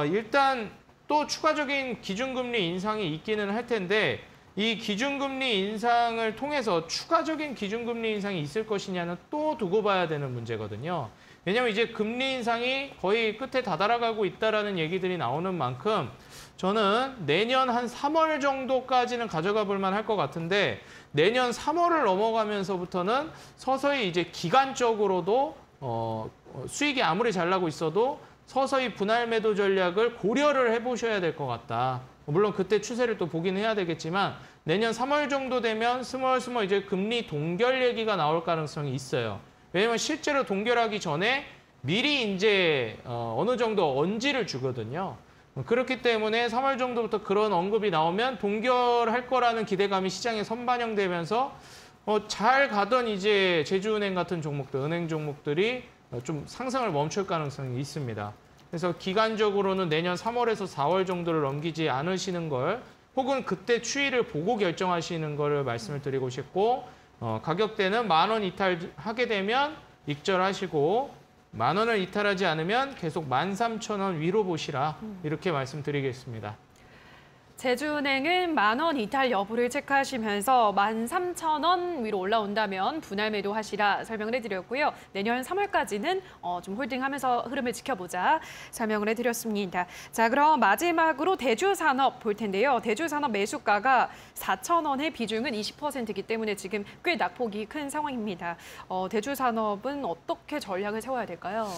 일단 또 추가적인 기준금리 인상이 있기는 할 텐데 이 기준금리 인상을 통해서 추가적인 기준금리 인상이 있을 것이냐는 또 두고 봐야 되는 문제거든요. 왜냐하면 이제 금리 인상이 거의 끝에 다다라가고 있다라는 얘기들이 나오는 만큼 저는 내년 한 3월 정도까지는 가져가 볼 만할 것 같은데 내년 3월을 넘어가면서부터는 서서히 이제 기간적으로도 수익이 아무리 잘 나고 있어도 서서히 분할 매도 전략을 고려를 해보셔야 될 것 같다. 물론 그때 추세를 또 보긴 해야 되겠지만 내년 3월 정도 되면 스멀스멀 이제 금리 동결 얘기가 나올 가능성이 있어요. 왜냐면 실제로 동결하기 전에 미리 이제 어느 정도 언지를 주거든요. 그렇기 때문에 3월 정도부터 그런 언급이 나오면 동결할 거라는 기대감이 시장에 선반영되면서 잘 가던 이제 제주은행 같은 종목들, 은행 종목들이 좀 상승을 멈출 가능성이 있습니다. 그래서 기간적으로는 내년 3월에서 4월 정도를 넘기지 않으시는 걸 혹은 그때 추이를 보고 결정하시는 걸 말씀을 드리고 싶고 가격대는 10,000원 이탈하게 되면 익절하시고 10,000원을 이탈하지 않으면 계속 13,000원 위로 보시라 이렇게 말씀드리겠습니다. 제주은행은 10,000원 이탈 여부를 체크하시면서 13,000원 위로 올라온다면 분할 매도하시라 설명을 해드렸고요. 내년 3월까지는 좀 홀딩하면서 흐름을 지켜보자 설명을 해드렸습니다. 자, 그럼 마지막으로 대주산업 볼 텐데요. 대주산업 매수가가 4,000원의 비중은 20%이기 때문에 지금 꽤 낙폭이 큰 상황입니다. 대주산업은 어떻게 전략을 세워야 될까요?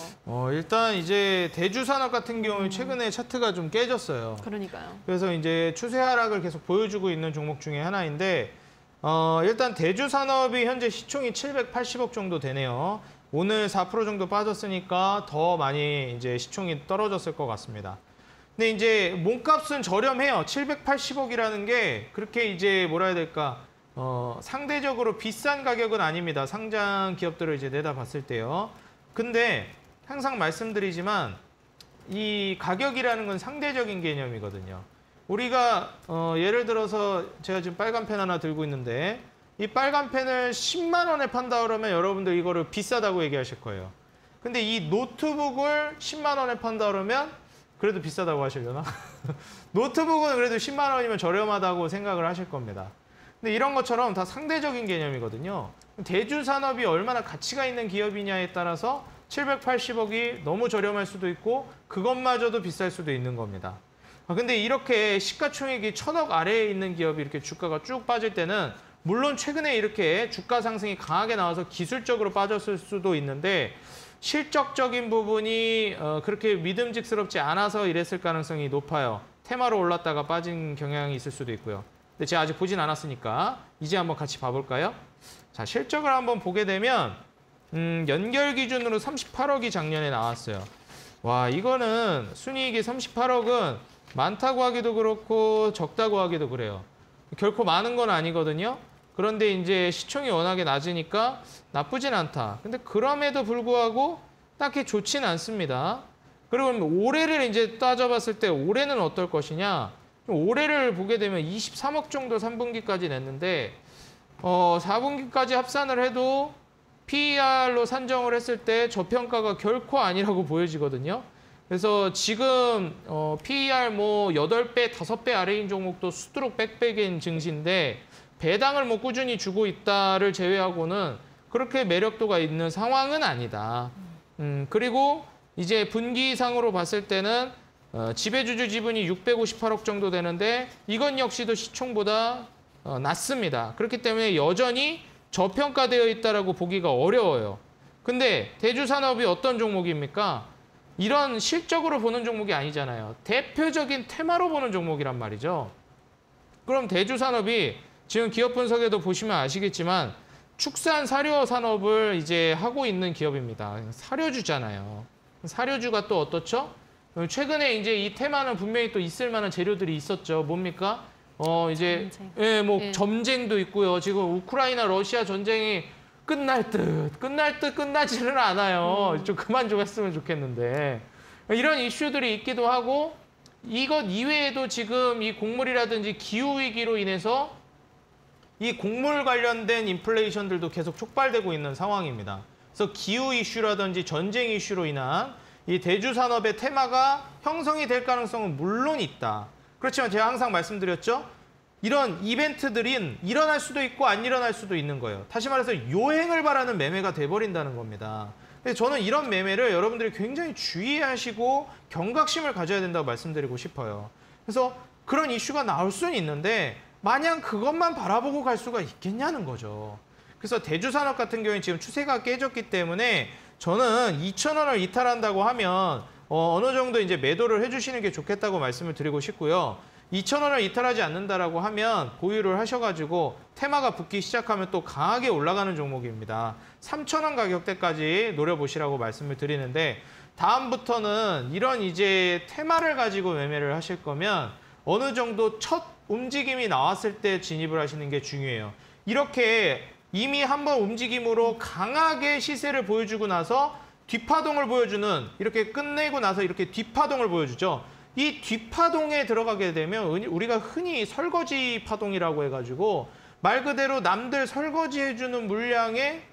일단 이제 대주산업 같은 경우는 최근에 차트가 좀 깨졌어요. 그러니까요. 그래서 이제 추세 하락을 계속 보여주고 있는 종목 중에 하나인데 일단 대주산업이 현재 시총이 780억 정도 되네요. 오늘 4% 정도 빠졌으니까 더 많이 이제 시총이 떨어졌을 것 같습니다. 근데 이제 몸값은 저렴해요. 780억이라는 게 그렇게 이제 뭐라 해야 될까? 상대적으로 비싼 가격은 아닙니다. 상장 기업들을 이제 내다봤을 때요. 근데 항상 말씀드리지만 이 가격이라는 건 상대적인 개념이거든요. 우리가 예를 들어서 제가 지금 빨간 펜 하나 들고 있는데 이 빨간 펜을 10만 원에 판다 그러면 여러분들 이거를 비싸다고 얘기하실 거예요. 근데 이 노트북을 10만 원에 판다 그러면 그래도 비싸다고 하시려나? 노트북은 그래도 10만 원이면 저렴하다고 생각을 하실 겁니다. 근데 이런 것처럼 다 상대적인 개념이거든요. 대주산업이 얼마나 가치가 있는 기업이냐에 따라서 780억이 너무 저렴할 수도 있고 그것마저도 비쌀 수도 있는 겁니다. 근데 이렇게 시가총액이 1000억 아래에 있는 기업이 이렇게 주가가 쭉 빠질 때는 물론 최근에 이렇게 주가 상승이 강하게 나와서 기술적으로 빠졌을 수도 있는데 실적적인 부분이 그렇게 믿음직스럽지 않아서 이랬을 가능성이 높아요. 테마로 올랐다가 빠진 경향이 있을 수도 있고요. 근데 제가 아직 보진 않았으니까 이제 한번 같이 봐볼까요? 자, 실적을 한번 보게 되면 연결 기준으로 38억이 작년에 나왔어요. 와, 이거는 순이익이 38억은 많다고 하기도 그렇고 적다고 하기도 그래요. 결코 많은 건 아니거든요. 그런데 이제 시총이 워낙에 낮으니까 나쁘진 않다. 근데 그럼에도 불구하고 딱히 좋진 않습니다. 그리고 올해를 이제 따져봤을 때 올해는 어떨 것이냐. 올해를 보게 되면 23억 정도 3분기까지 냈는데 4분기까지 합산을 해도 PER로 산정을 했을 때 저평가가 결코 아니라고 보여지거든요. 그래서 지금 PER 뭐 8배, 5배 아래인 종목도 수두룩 빽빽인 증시인데 배당을 뭐 꾸준히 주고 있다를 제외하고는 그렇게 매력도가 있는 상황은 아니다. 그리고 이제 분기상으로 봤을 때는 지배주주 지분이 658억 정도 되는데 이건 역시도 시총보다 낮습니다. 그렇기 때문에 여전히 저평가되어 있다라고 보기가 어려워요. 근데 대주산업이 어떤 종목입니까? 이런 실적으로 보는 종목이 아니잖아요. 대표적인 테마로 보는 종목이란 말이죠. 그럼 대주산업이 지금 기업 분석에도 보시면 아시겠지만 축산 사료 산업을 이제 하고 있는 기업입니다. 사료주잖아요. 사료주가 또 어떻죠? 최근에 이제 이 테마는 분명히 또 있을 만한 재료들이 있었죠. 뭡니까? 이제 점쟁. 예, 뭐 점쟁도 있고요. 지금 우크라이나 러시아 전쟁이 끝날 듯 끝나지는 않아요. 좀 그만 좀 했으면 좋겠는데 이런 이슈들이 있기도 하고 이것 이외에도 지금 이 곡물이라든지 기후 위기로 인해서 이 곡물 관련된 인플레이션들도 계속 촉발되고 있는 상황입니다. 그래서 기후 이슈라든지 전쟁 이슈로 인한 이 대주 산업의 테마가 형성이 될 가능성은 물론 있다. 그렇지만 제가 항상 말씀드렸죠. 이런 이벤트들은 일어날 수도 있고 안 일어날 수도 있는 거예요. 다시 말해서 요행을 바라는 매매가 돼버린다는 겁니다. 그래서 저는 이런 매매를 여러분들이 굉장히 주의하시고 경각심을 가져야 된다고 말씀드리고 싶어요. 그래서 그런 이슈가 나올 수는 있는데 마냥 그것만 바라보고 갈 수가 있겠냐는 거죠. 그래서 대주산업 같은 경우에 지금 추세가 깨졌기 때문에 저는 2,000원을 이탈한다고 하면 어느 정도 이제 매도를 해주시는 게 좋겠다고 말씀을 드리고 싶고요. 2,000원을 이탈하지 않는다라고 하면 보유를 하셔가지고 테마가 붙기 시작하면 또 강하게 올라가는 종목입니다. 3,000원 가격대까지 노려보시라고 말씀을 드리는데 다음부터는 이런 이제 테마를 가지고 매매를 하실 거면 어느 정도 첫 움직임이 나왔을 때 진입을 하시는 게 중요해요. 이렇게 이미 한번 움직임으로 강하게 시세를 보여주고 나서 뒷파동을 보여주는 이렇게 끝내고 나서 이렇게 뒷파동을 보여주죠. 이 뒷파동에 들어가게 되면 우리가 흔히 설거지 파동이라고 해가지고 말 그대로 남들 설거지해주는 물량에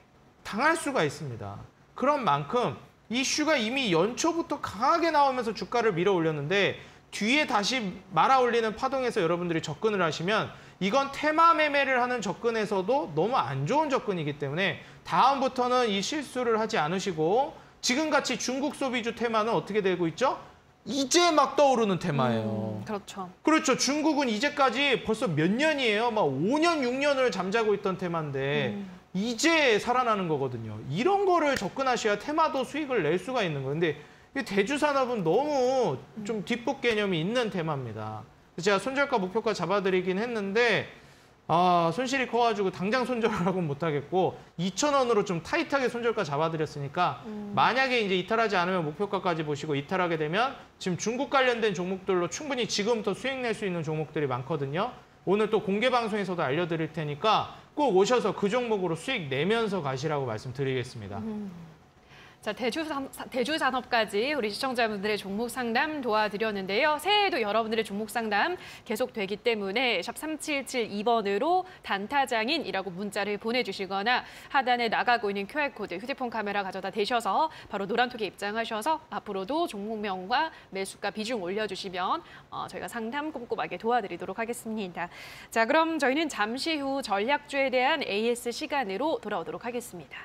당할 수가 있습니다. 그런 만큼 이슈가 이미 연초부터 강하게 나오면서 주가를 밀어 올렸는데 뒤에 다시 말아 올리는 파동에서 여러분들이 접근을 하시면 이건 테마 매매를 하는 접근에서도 너무 안 좋은 접근이기 때문에 다음부터는 이 실수를 하지 않으시고 지금같이 중국 소비주 테마는 어떻게 되고 있죠? 이제 막 떠오르는 테마예요. 그렇죠. 그렇죠. 중국은 이제까지 벌써 몇 년이에요. 막 5년, 6년을 잠자고 있던 테마인데 이제 살아나는 거거든요. 이런 거를 접근하셔야 테마도 수익을 낼 수가 있는 거예요. 근데 대주산업은 너무 좀 뒷북 개념이 있는 테마입니다. 제가 손절가, 목표가 잡아드리긴 했는데 손실이 커가지고 당장 손절을 하고는 못하겠고 2,000원으로 좀 타이트하게 손절가 잡아드렸으니까 만약에 이제 이탈하지 않으면 목표가까지 보시고 이탈하게 되면 지금 중국 관련된 종목들로 충분히 지금부터 수익 낼 수 있는 종목들이 많거든요. 오늘 또 공개 방송에서도 알려드릴 테니까 꼭 오셔서 그 종목으로 수익 내면서 가시라고 말씀드리겠습니다. 자, 대주산업까지 우리 시청자분들의 종목 상담 도와드렸는데요. 새해에도 여러분들의 종목 상담 계속되기 때문에 샵 3772번으로 단타장인이라고 문자를 보내주시거나 하단에 나가고 있는 QR코드 휴대폰 카메라 가져다 대셔서 바로 노란톡에 입장하셔서 앞으로도 종목명과 매수가 비중 올려주시면 저희가 상담 꼼꼼하게 도와드리도록 하겠습니다. 자, 그럼 저희는 잠시 후 전략주에 대한 AS 시간으로 돌아오도록 하겠습니다.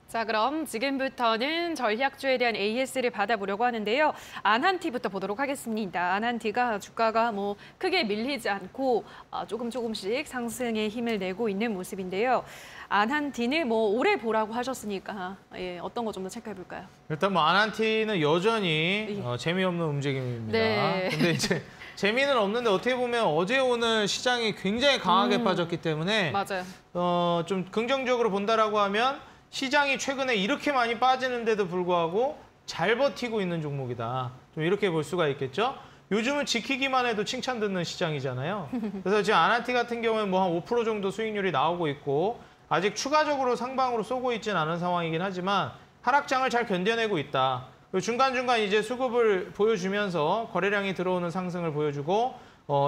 자, 그럼 지금부터는 전략주에 대한 AS를 받아보려고 하는데요. 안한티부터 보도록 하겠습니다. 안한티가 주가가 크게 밀리지 않고 조금씩 상승의 힘을 내고 있는 모습인데요. 안한티는 오래 보라고 하셨으니까 어떤 거 좀 더 체크해 볼까요? 일단 안한티는 여전히 재미없는 움직임입니다. 네. 근데 이제 재미는 없는데 어떻게 보면 어제 오늘 시장이 굉장히 강하게 빠졌기 때문에 맞아요. 좀 긍정적으로 본다라고 하면 시장이 최근에 이렇게 많이 빠지는데도 불구하고 잘 버티고 있는 종목이다. 좀 이렇게 볼 수가 있겠죠. 요즘은 지키기만 해도 칭찬 듣는 시장이잖아요. 그래서 지금 안한티 같은 경우는 한 5% 정도 수익률이 나오고 있고 아직 추가적으로 상방으로 쏘고 있지는 않은 상황이긴 하지만 하락장을 잘 견뎌내고 있다. 그리고 중간중간 이제 수급을 보여주면서 거래량이 들어오는 상승을 보여주고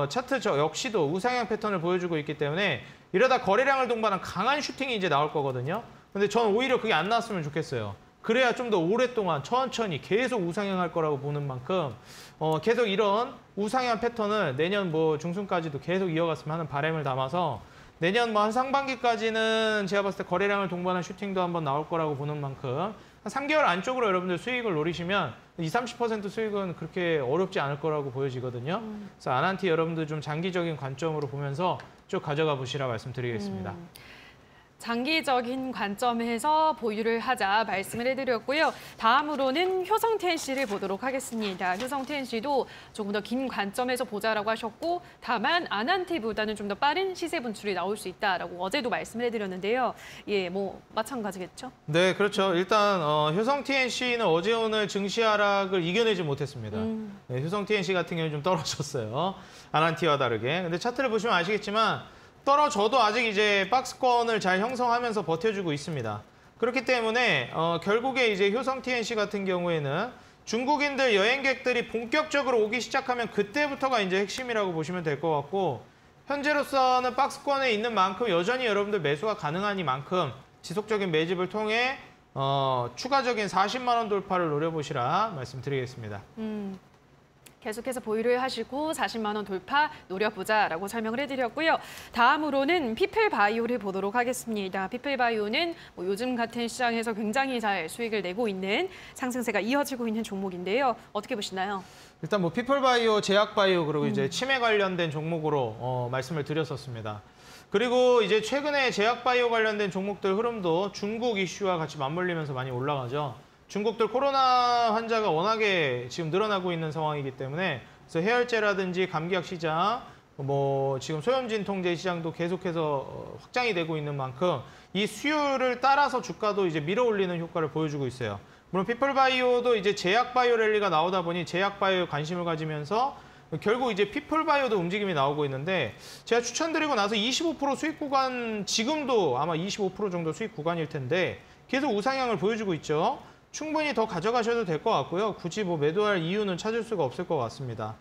차트 역시도 우상향 패턴을 보여주고 있기 때문에 이러다 거래량을 동반한 강한 슈팅이 이제 나올 거거든요. 근데 저는 오히려 그게 안 나왔으면 좋겠어요. 그래야 좀 더 오랫동안 천천히 계속 우상향할 거라고 보는 만큼 계속 이런 우상향 패턴을 내년 중순까지도 계속 이어갔으면 하는 바람을 담아서 내년 한 상반기까지는 제가 봤을 때 거래량을 동반한 슈팅도 한번 나올 거라고 보는 만큼 한 3개월 안쪽으로 여러분들 수익을 노리시면 20~30% 수익은 그렇게 어렵지 않을 거라고 보여지거든요. 그래서 안한티 여러분들 좀 장기적인 관점으로 보면서 쭉 가져가 보시라 말씀드리겠습니다. 장기적인 관점에서 보유를 하자 말씀을 해드렸고요. 다음으로는 효성TNC를 보도록 하겠습니다. 효성TNC도 조금 더 긴 관점에서 보자라고 하셨고 다만 안한티보다는 좀 더 빠른 시세 분출이 나올 수 있다라고 어제도 말씀을 해드렸는데요. 마찬가지겠죠? 네, 그렇죠. 일단 효성TNC는 어제 오늘 증시 하락을 이겨내지 못했습니다. 네, 효성TNC 같은 경우는 좀 떨어졌어요. 안한티와 다르게. 근데 차트를 보시면 아시겠지만 떨어져도 아직 이제 박스권을 잘 형성하면서 버텨주고 있습니다. 그렇기 때문에 결국에 이제 효성TNC 같은 경우에는 중국인들 여행객들이 본격적으로 오기 시작하면 그때부터가 이제 핵심이라고 보시면 될 것 같고 현재로서는 박스권에 있는 만큼 여전히 여러분들 매수가 가능하니만큼 지속적인 매집을 통해 추가적인 40만 원 돌파를 노려보시라 말씀드리겠습니다. 계속해서 보유를 하시고 40만 원 돌파 노려보자라고 설명을 해드렸고요. 다음으로는 피플바이오를 보도록 하겠습니다. 피플바이오는 요즘 같은 시장에서 굉장히 잘 수익을 내고 있는 상승세가 이어지고 있는 종목인데요. 어떻게 보시나요? 일단 피플바이오, 제약바이오 그리고 이제 치매 관련된 종목으로 말씀을 드렸었습니다. 그리고 이제 최근에 제약바이오 관련된 종목들 흐름도 중국 이슈와 같이 맞물리면서 많이 올라가죠. 중국들 코로나 환자가 워낙에 지금 늘어나고 있는 상황이기 때문에 그래서 해열제라든지 감기약 시장, 지금 소염진 통제 시장도 계속해서 확장이 되고 있는 만큼 이 수요를 따라서 주가도 이제 밀어올리는 효과를 보여주고 있어요. 물론 피플바이오도 이제 제약바이오 랠리가 나오다 보니 제약바이오에 관심을 가지면서 결국 이제 피플바이오도 움직임이 나오고 있는데 제가 추천드리고 나서 25% 수익 구간 지금도 아마 25% 정도 수익 구간일 텐데 계속 우상향을 보여주고 있죠. 충분히 더 가져가셔도 될 것 같고요. 굳이 매도할 이유는 찾을 수가 없을 것 같습니다.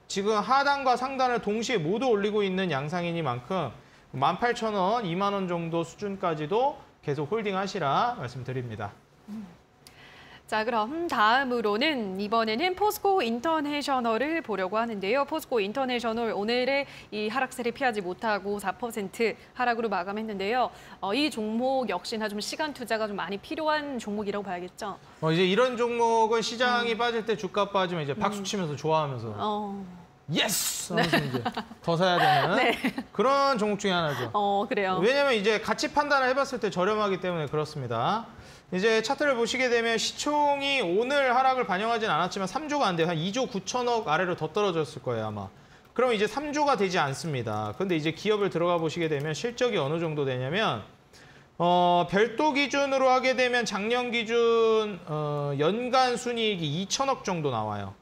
지금 하단과 상단을 동시에 모두 올리고 있는 양상이니만큼 18,000원, 2만 원 정도 수준까지도 계속 홀딩하시라 말씀드립니다. 자, 그럼 다음으로는 이번에는 포스코 인터내셔널을 보려고 하는데요. 포스코 인터내셔널 오늘의 이 하락세를 피하지 못하고 4% 하락으로 마감했는데요. 이 종목 역시나 좀 시간 투자가 좀 많이 필요한 종목이라고 봐야겠죠. 이제 이런 종목은 시장이 빠질 때 주가 빠지면 이제 박수 치면서 좋아하면서 예스! 하면서 이제 더 사야 되는 네. 그런 종목 중에 하나죠. 그래요. 왜냐면 이제 가치 판단을 해봤을 때 저렴하기 때문에 그렇습니다. 이제 차트를 보시게 되면 시총이 오늘 하락을 반영하진 않았지만 3조가 안 돼요. 한 2조 9천억 아래로 더 떨어졌을 거예요, 아마. 그럼 이제 3조가 되지 않습니다. 근데 이제 기업을 들어가 보시게 되면 실적이 어느 정도 되냐면 별도 기준으로 하게 되면 작년 기준 연간 순이익이 2천억 정도 나와요.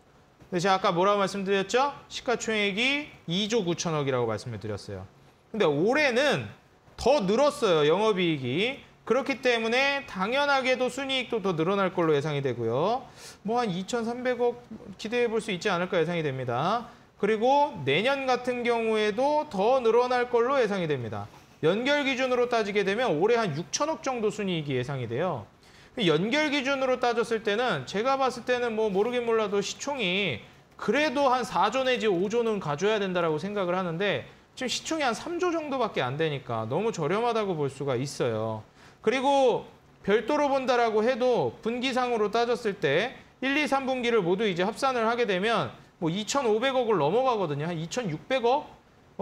근데 제가 아까 뭐라고 말씀드렸죠? 시가총액이 2조 9천억이라고 말씀을 드렸어요. 근데 올해는 더 늘었어요, 영업이익이. 그렇기 때문에 당연하게도 순이익도 더 늘어날 걸로 예상이 되고요. 뭐 한 2,300억 기대해 볼 수 있지 않을까 예상이 됩니다. 그리고 내년 같은 경우에도 더 늘어날 걸로 예상이 됩니다. 연결 기준으로 따지게 되면 올해 한 6천억 정도 순이익이 예상이 돼요. 연결 기준으로 따졌을 때는 제가 봤을 때는 뭐 모르긴 몰라도 시총이 그래도 한 4조 내지 5조는 가져야 된다라고 생각을 하는데 지금 시총이 한 3조 정도밖에 안 되니까 너무 저렴하다고 볼 수가 있어요. 그리고 별도로 본다라고 해도 분기상으로 따졌을 때 1, 2, 3분기를 모두 이제 합산을 하게 되면 뭐 2,500억을 넘어가거든요. 한 2,600억?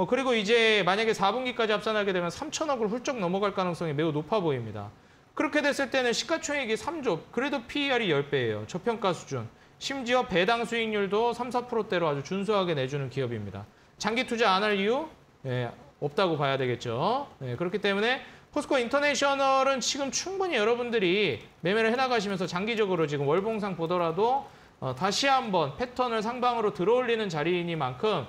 그리고 이제 만약에 4분기까지 합산하게 되면 3,000억을 훌쩍 넘어갈 가능성이 매우 높아 보입니다. 그렇게 됐을 때는 시가총액이 3조, 그래도 PER이 10배예요. 저평가 수준. 심지어 배당 수익률도 3, 4%대로 아주 준수하게 내주는 기업입니다. 장기 투자 안 할 이유? 없다고 봐야 되겠죠. 그렇기 때문에 포스코 인터내셔널은 지금 충분히 여러분들이 매매를 해나가시면서 장기적으로 지금 월봉상 보더라도 다시 한번 패턴을 상방으로 들어올리는 자리이니만큼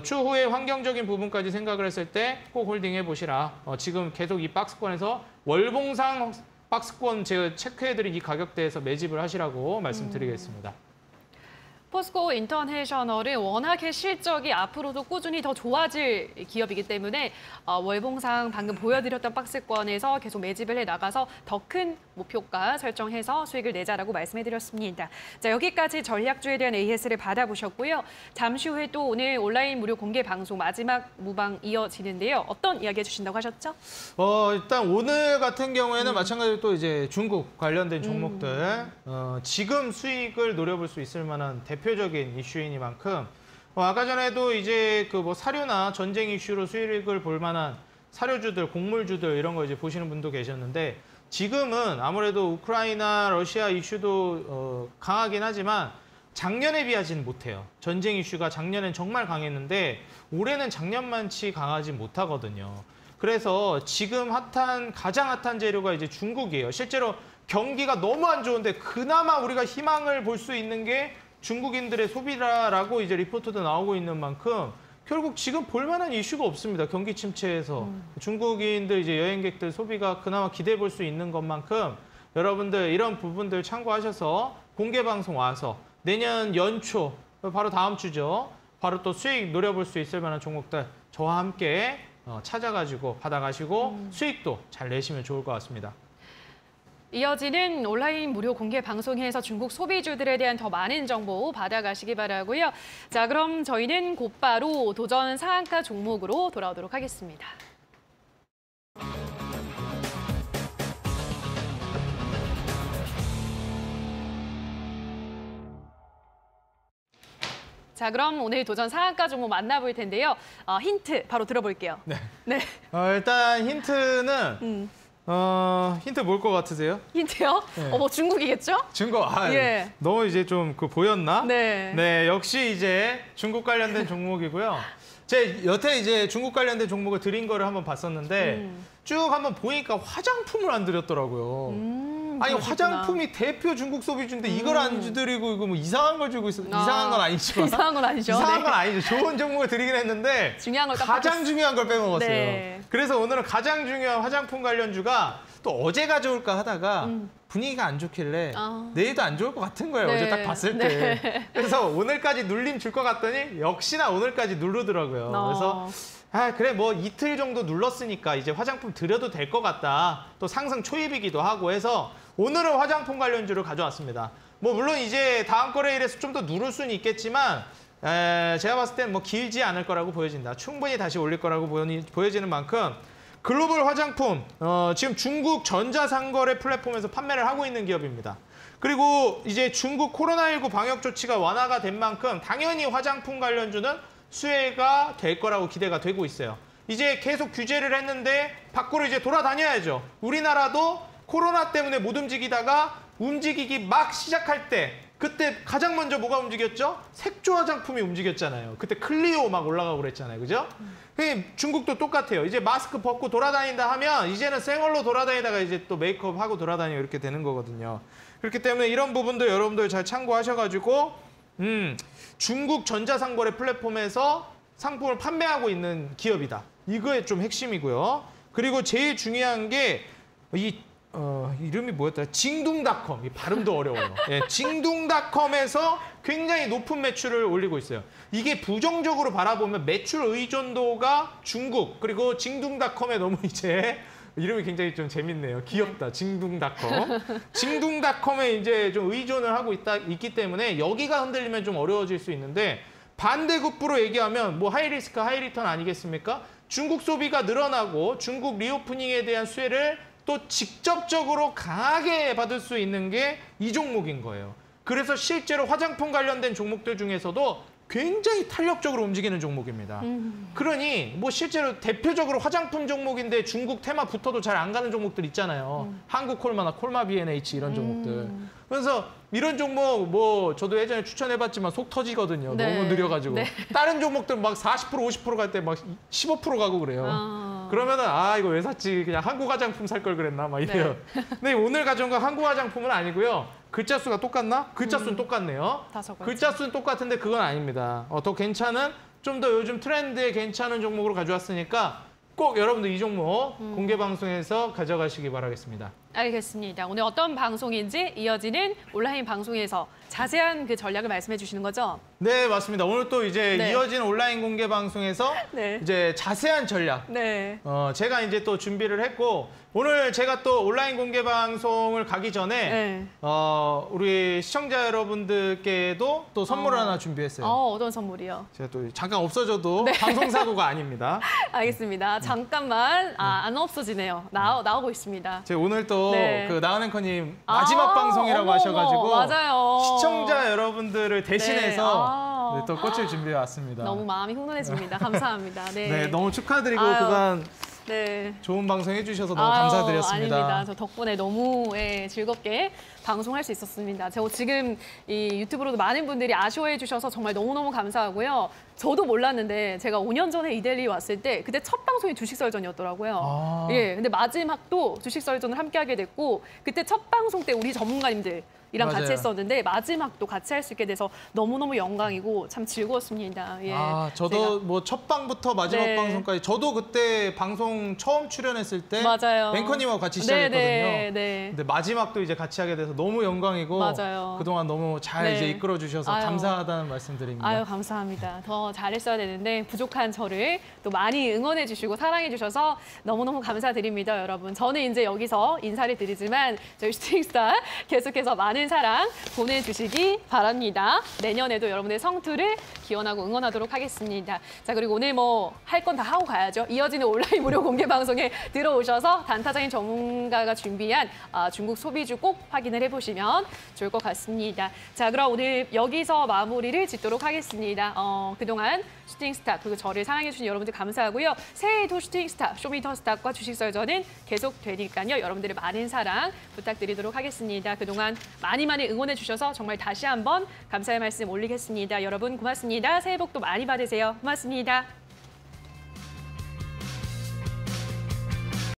추후에 환경적인 부분까지 생각을 했을 때 꼭 홀딩해 보시라. 지금 계속 이 박스권에서 월봉상 박스권 제가 체크해드린 이 가격대에서 매집을 하시라고 말씀드리겠습니다. 포스코 인터내셔널은 워낙에 실적이 앞으로도 꾸준히 더 좋아질 기업이기 때문에 월봉상 방금 보여드렸던 박스권에서 계속 매집을 해나가서 더 큰 목표가 설정해서 수익을 내자라고 말씀해드렸습니다. 자, 여기까지 전략주에 대한 AS를 받아보셨고요. 잠시 후에 또 오늘 온라인 무료 공개 방송 마지막 무방 이어지는데요. 어떤 이야기 해주신다고 하셨죠? 일단 오늘 같은 경우에는 마찬가지로 또 이제 중국 관련된 종목들 지금 수익을 노려볼 수 있을 만한 대표적인 이슈이니만큼 아까 전에도 이제 그 뭐 사료나 전쟁 이슈로 수익을 볼 만한 사료주들, 곡물주들 이런 거 이제 보시는 분도 계셨는데 지금은 아무래도 우크라이나, 러시아 이슈도 강하긴 하지만 작년에 비하지는 못해요. 전쟁 이슈가 작년엔 정말 강했는데 올해는 작년만치 강하지 못하거든요. 그래서 지금 가장 핫한 재료가 이제 중국이에요. 실제로 경기가 너무 안 좋은데 그나마 우리가 희망을 볼 수 있는 게 중국인들의 소비라라고 이제 리포트도 나오고 있는 만큼 결국 지금 볼만한 이슈가 없습니다. 경기 침체에서 중국인들 이제 여행객들 소비가 그나마 기대해 볼 수 있는 것만큼 여러분들 이런 부분들 참고하셔서 공개 방송 와서 내년 연초 바로 다음 주죠. 바로 또 수익 노려볼 수 있을 만한 종목들 저와 함께 찾아가지고 받아가시고 수익도 잘 내시면 좋을 것 같습니다. 이어지는 온라인 무료 공개 방송에서 중국 소비주들에 대한 더 많은 정보 받아가시기 바라고요. 자, 그럼 저희는 곧바로 도전 상한가 종목으로 돌아오도록 하겠습니다. 자, 그럼 오늘 도전 상한가 종목 만나볼 텐데요. 힌트 바로 들어볼게요. 네. 네. 일단 힌트는 힌트 뭘 것 같으세요? 힌트요? 네. 뭐 중국이겠죠? 중국. 예. 너무 이제 좀 보였나? 네. 네, 역시 이제 중국 관련된 종목이고요. 제 여태 이제 중국 관련된 종목을 드린 거를 한번 봤었는데 쭉 한번 보니까 화장품을 안 드렸더라고요. 아니 그러셨구나. 화장품이 대표 중국 소비주인데 이걸 안 드리고 이거 뭐 이상한 걸 주고 있어. 이상한 건 아니지만. 이상한 건 아니죠. 이상한 네. 건 아니죠. 좋은 종목을 드리긴 했는데 중요한 걸 가장 중요한 걸 빼먹었어요. 네. 그래서 오늘은 가장 중요한 화장품 관련주가 또 어제 가져올까 하다가 분위기가 안 좋길래 내일도 안 좋을 것 같은 거예요. 네. 어제 딱 봤을 때. 그래서 오늘까지 눌림 줄 것 같더니 역시나 오늘까지 누르더라고요. 그래서 아, 그래 뭐 이틀 정도 눌렀으니까 이제 화장품 드려도 될 것 같다. 또 상승 초입이기도 하고 해서 오늘은 화장품 관련주를 가져왔습니다. 뭐 물론 이제 다음 거래일에서 좀 더 누를 수는 있겠지만 제가 봤을 땐 뭐 길지 않을 거라고 보여진다. 충분히 다시 올릴 거라고 보여지는 만큼 글로벌 화장품 지금 중국 전자상거래 플랫폼에서 판매를 하고 있는 기업입니다. 그리고 이제 중국 코로나19 방역 조치가 완화가 된 만큼 당연히 화장품 관련주는 수혜가 될 거라고 기대가 되고 있어요. 이제 계속 규제를 했는데 밖으로 이제 돌아다녀야죠. 우리나라도 코로나 때문에 못 움직이다가 움직이기 막 시작할 때 그때 가장 먼저 뭐가 움직였죠? 색조 화장품이 움직였잖아요. 그때 클리오 막 올라가고 그랬잖아요. 그죠? 중국도 똑같아요. 이제 마스크 벗고 돌아다닌다 하면 이제는 생얼로 돌아다니다가 이제 또 메이크업 하고 돌아다니고 이렇게 되는 거거든요. 그렇기 때문에 이런 부분도 여러분들 잘 참고하셔가지고 중국 전자상거래 플랫폼에서 상품을 판매하고 있는 기업이다. 이거에 좀 핵심이고요. 그리고 제일 중요한 게 이름이 뭐였더라? 징둥닷컴. 이 발음도 어려워요. 예, 징둥닷컴에서 굉장히 높은 매출을 올리고 있어요. 이게 부정적으로 바라보면 매출 의존도가 중국 그리고 징둥닷컴에 너무 이제 이름이 굉장히 좀 재밌네요. 귀엽다. 징둥닷컴. 징둥닷컴에 이제 좀 의존을 하고 있기 때문에 여기가 흔들리면 좀 어려워질 수 있는데 반대급부로 얘기하면 뭐 하이리스크 하이리턴 아니겠습니까? 중국 소비가 늘어나고 중국 리오프닝에 대한 수혜를 또 직접적으로 강하게 받을 수 있는 게 이 종목인 거예요. 그래서 실제로 화장품 관련된 종목들 중에서도 굉장히 탄력적으로 움직이는 종목입니다. 그러니 뭐 실제로 대표적으로 화장품 종목인데 중국 테마 붙어도 잘 안 가는 종목들 있잖아요. 한국 콜마나 콜마 B&H 이런 종목들. 그래서 이런 종목 뭐 저도 예전에 추천해봤지만 속 터지거든요. 네. 너무 느려가지고. 네. 다른 종목들 막 40% 50% 갈 때 막 15% 가고 그래요. 그러면은 이거 왜 샀지? 그냥 한국 화장품 살 걸 그랬나? 막 이래요. 네. 근데 오늘 가져온 건 한국 화장품은 아니고요. 글자 수가 똑같나? 글자 수는 똑같네요. 글자 수는 똑같은데 그건 아닙니다. 더 괜찮은, 좀 더 요즘 트렌드에 괜찮은 종목으로 가져왔으니까 꼭 여러분들 이 종목 공개 방송에서 가져가시기 바라겠습니다. 알겠습니다. 오늘 어떤 방송인지 이어지는 온라인 방송에서 자세한 그 전략을 말씀해 주시는 거죠? 네, 맞습니다. 오늘 또 이제 네. 이어진 온라인 공개 방송에서 네. 이제 자세한 전략 네. 제가 이제 또 준비를 했고 오늘 제가 또 온라인 공개 방송을 가기 전에 네. 우리 시청자 여러분들께도 또 선물 하나 준비했어요. 어떤 선물이요? 제가 또 잠깐 없어져도 방송 사고가 아닙니다. 알겠습니다. 잠깐만 안 없어지네요. 나오고 있습니다. 제가 오늘 또 네. 그 나은 앵커님 마지막 방송이라고 하셔가지고 맞아요. 시청자 여러분들을 대신해서 네. 네, 또 꽃을 준비해 왔습니다. 너무 마음이 훈훈해집니다. 감사합니다. 네. 네, 너무 축하드리고 아유. 그간 네. 좋은 방송 해주셔서 너무 감사드렸습니다. 아닙니다. 저 덕분에 너무 즐겁게 방송할 수 있었습니다. 저 지금 이 유튜브로도 많은 분들이 아쉬워해 주셔서 정말 너무너무 감사하고요. 저도 몰랐는데 제가 5년 전에 이데일리 왔을 때 그때 첫 방송이 주식설전이었더라고요. 예, 근데 마지막도 주식설전을 함께하게 됐고 그때 첫 방송 때 우리 전문가님들 이랑 맞아요. 같이 했었는데 마지막도 같이 할 수 있게 돼서 너무너무 영광이고 참 즐거웠습니다. 예, 저도 뭐 첫 방부터 마지막 네. 방송까지 저도 그때 방송 처음 출연했을 때 맞아요. 앵커님하고 같이 시작했거든요. 네. 근데 마지막도 이제 같이 하게 돼서 너무 영광이고 맞아요. 그동안 너무 잘 네. 이제 이끌어 주셔서 아유. 감사하다는 말씀드립니다. 감사합니다. 더 잘했어야 되는데 부족한 저를 또 많이 응원해 주시고 사랑해 주셔서 너무너무 감사드립니다, 여러분. 저는 이제 여기서 인사를 드리지만 저희 슈팅스타 계속해서 많은 사랑 보내주시기 바랍니다. 내년에도 여러분의 성투를 기원하고 응원하도록 하겠습니다. 자, 그리고 오늘 뭐 할 건 다 하고 가야죠. 이어지는 온라인 무료 공개 방송에 들어오셔서 단타적인 전문가가 준비한 중국 소비주 꼭 확인을 해보시면 좋을 것 같습니다. 자, 그럼 오늘 여기서 마무리를 짓도록 하겠습니다. 그동안 슈팅스타 그리고 저를 사랑해주신 여러분들 감사하고요. 새해에도 슈팅스타, 쇼미더스타과 주식설전은 계속 되니까요. 여러분들의 많은 사랑 부탁드리도록 하겠습니다. 그동안 많이 응원해 주셔서 정말 다시 한번 감사의 말씀 올리겠습니다. 여러분 고맙습니다. 새해 복도 많이 받으세요. 고맙습니다.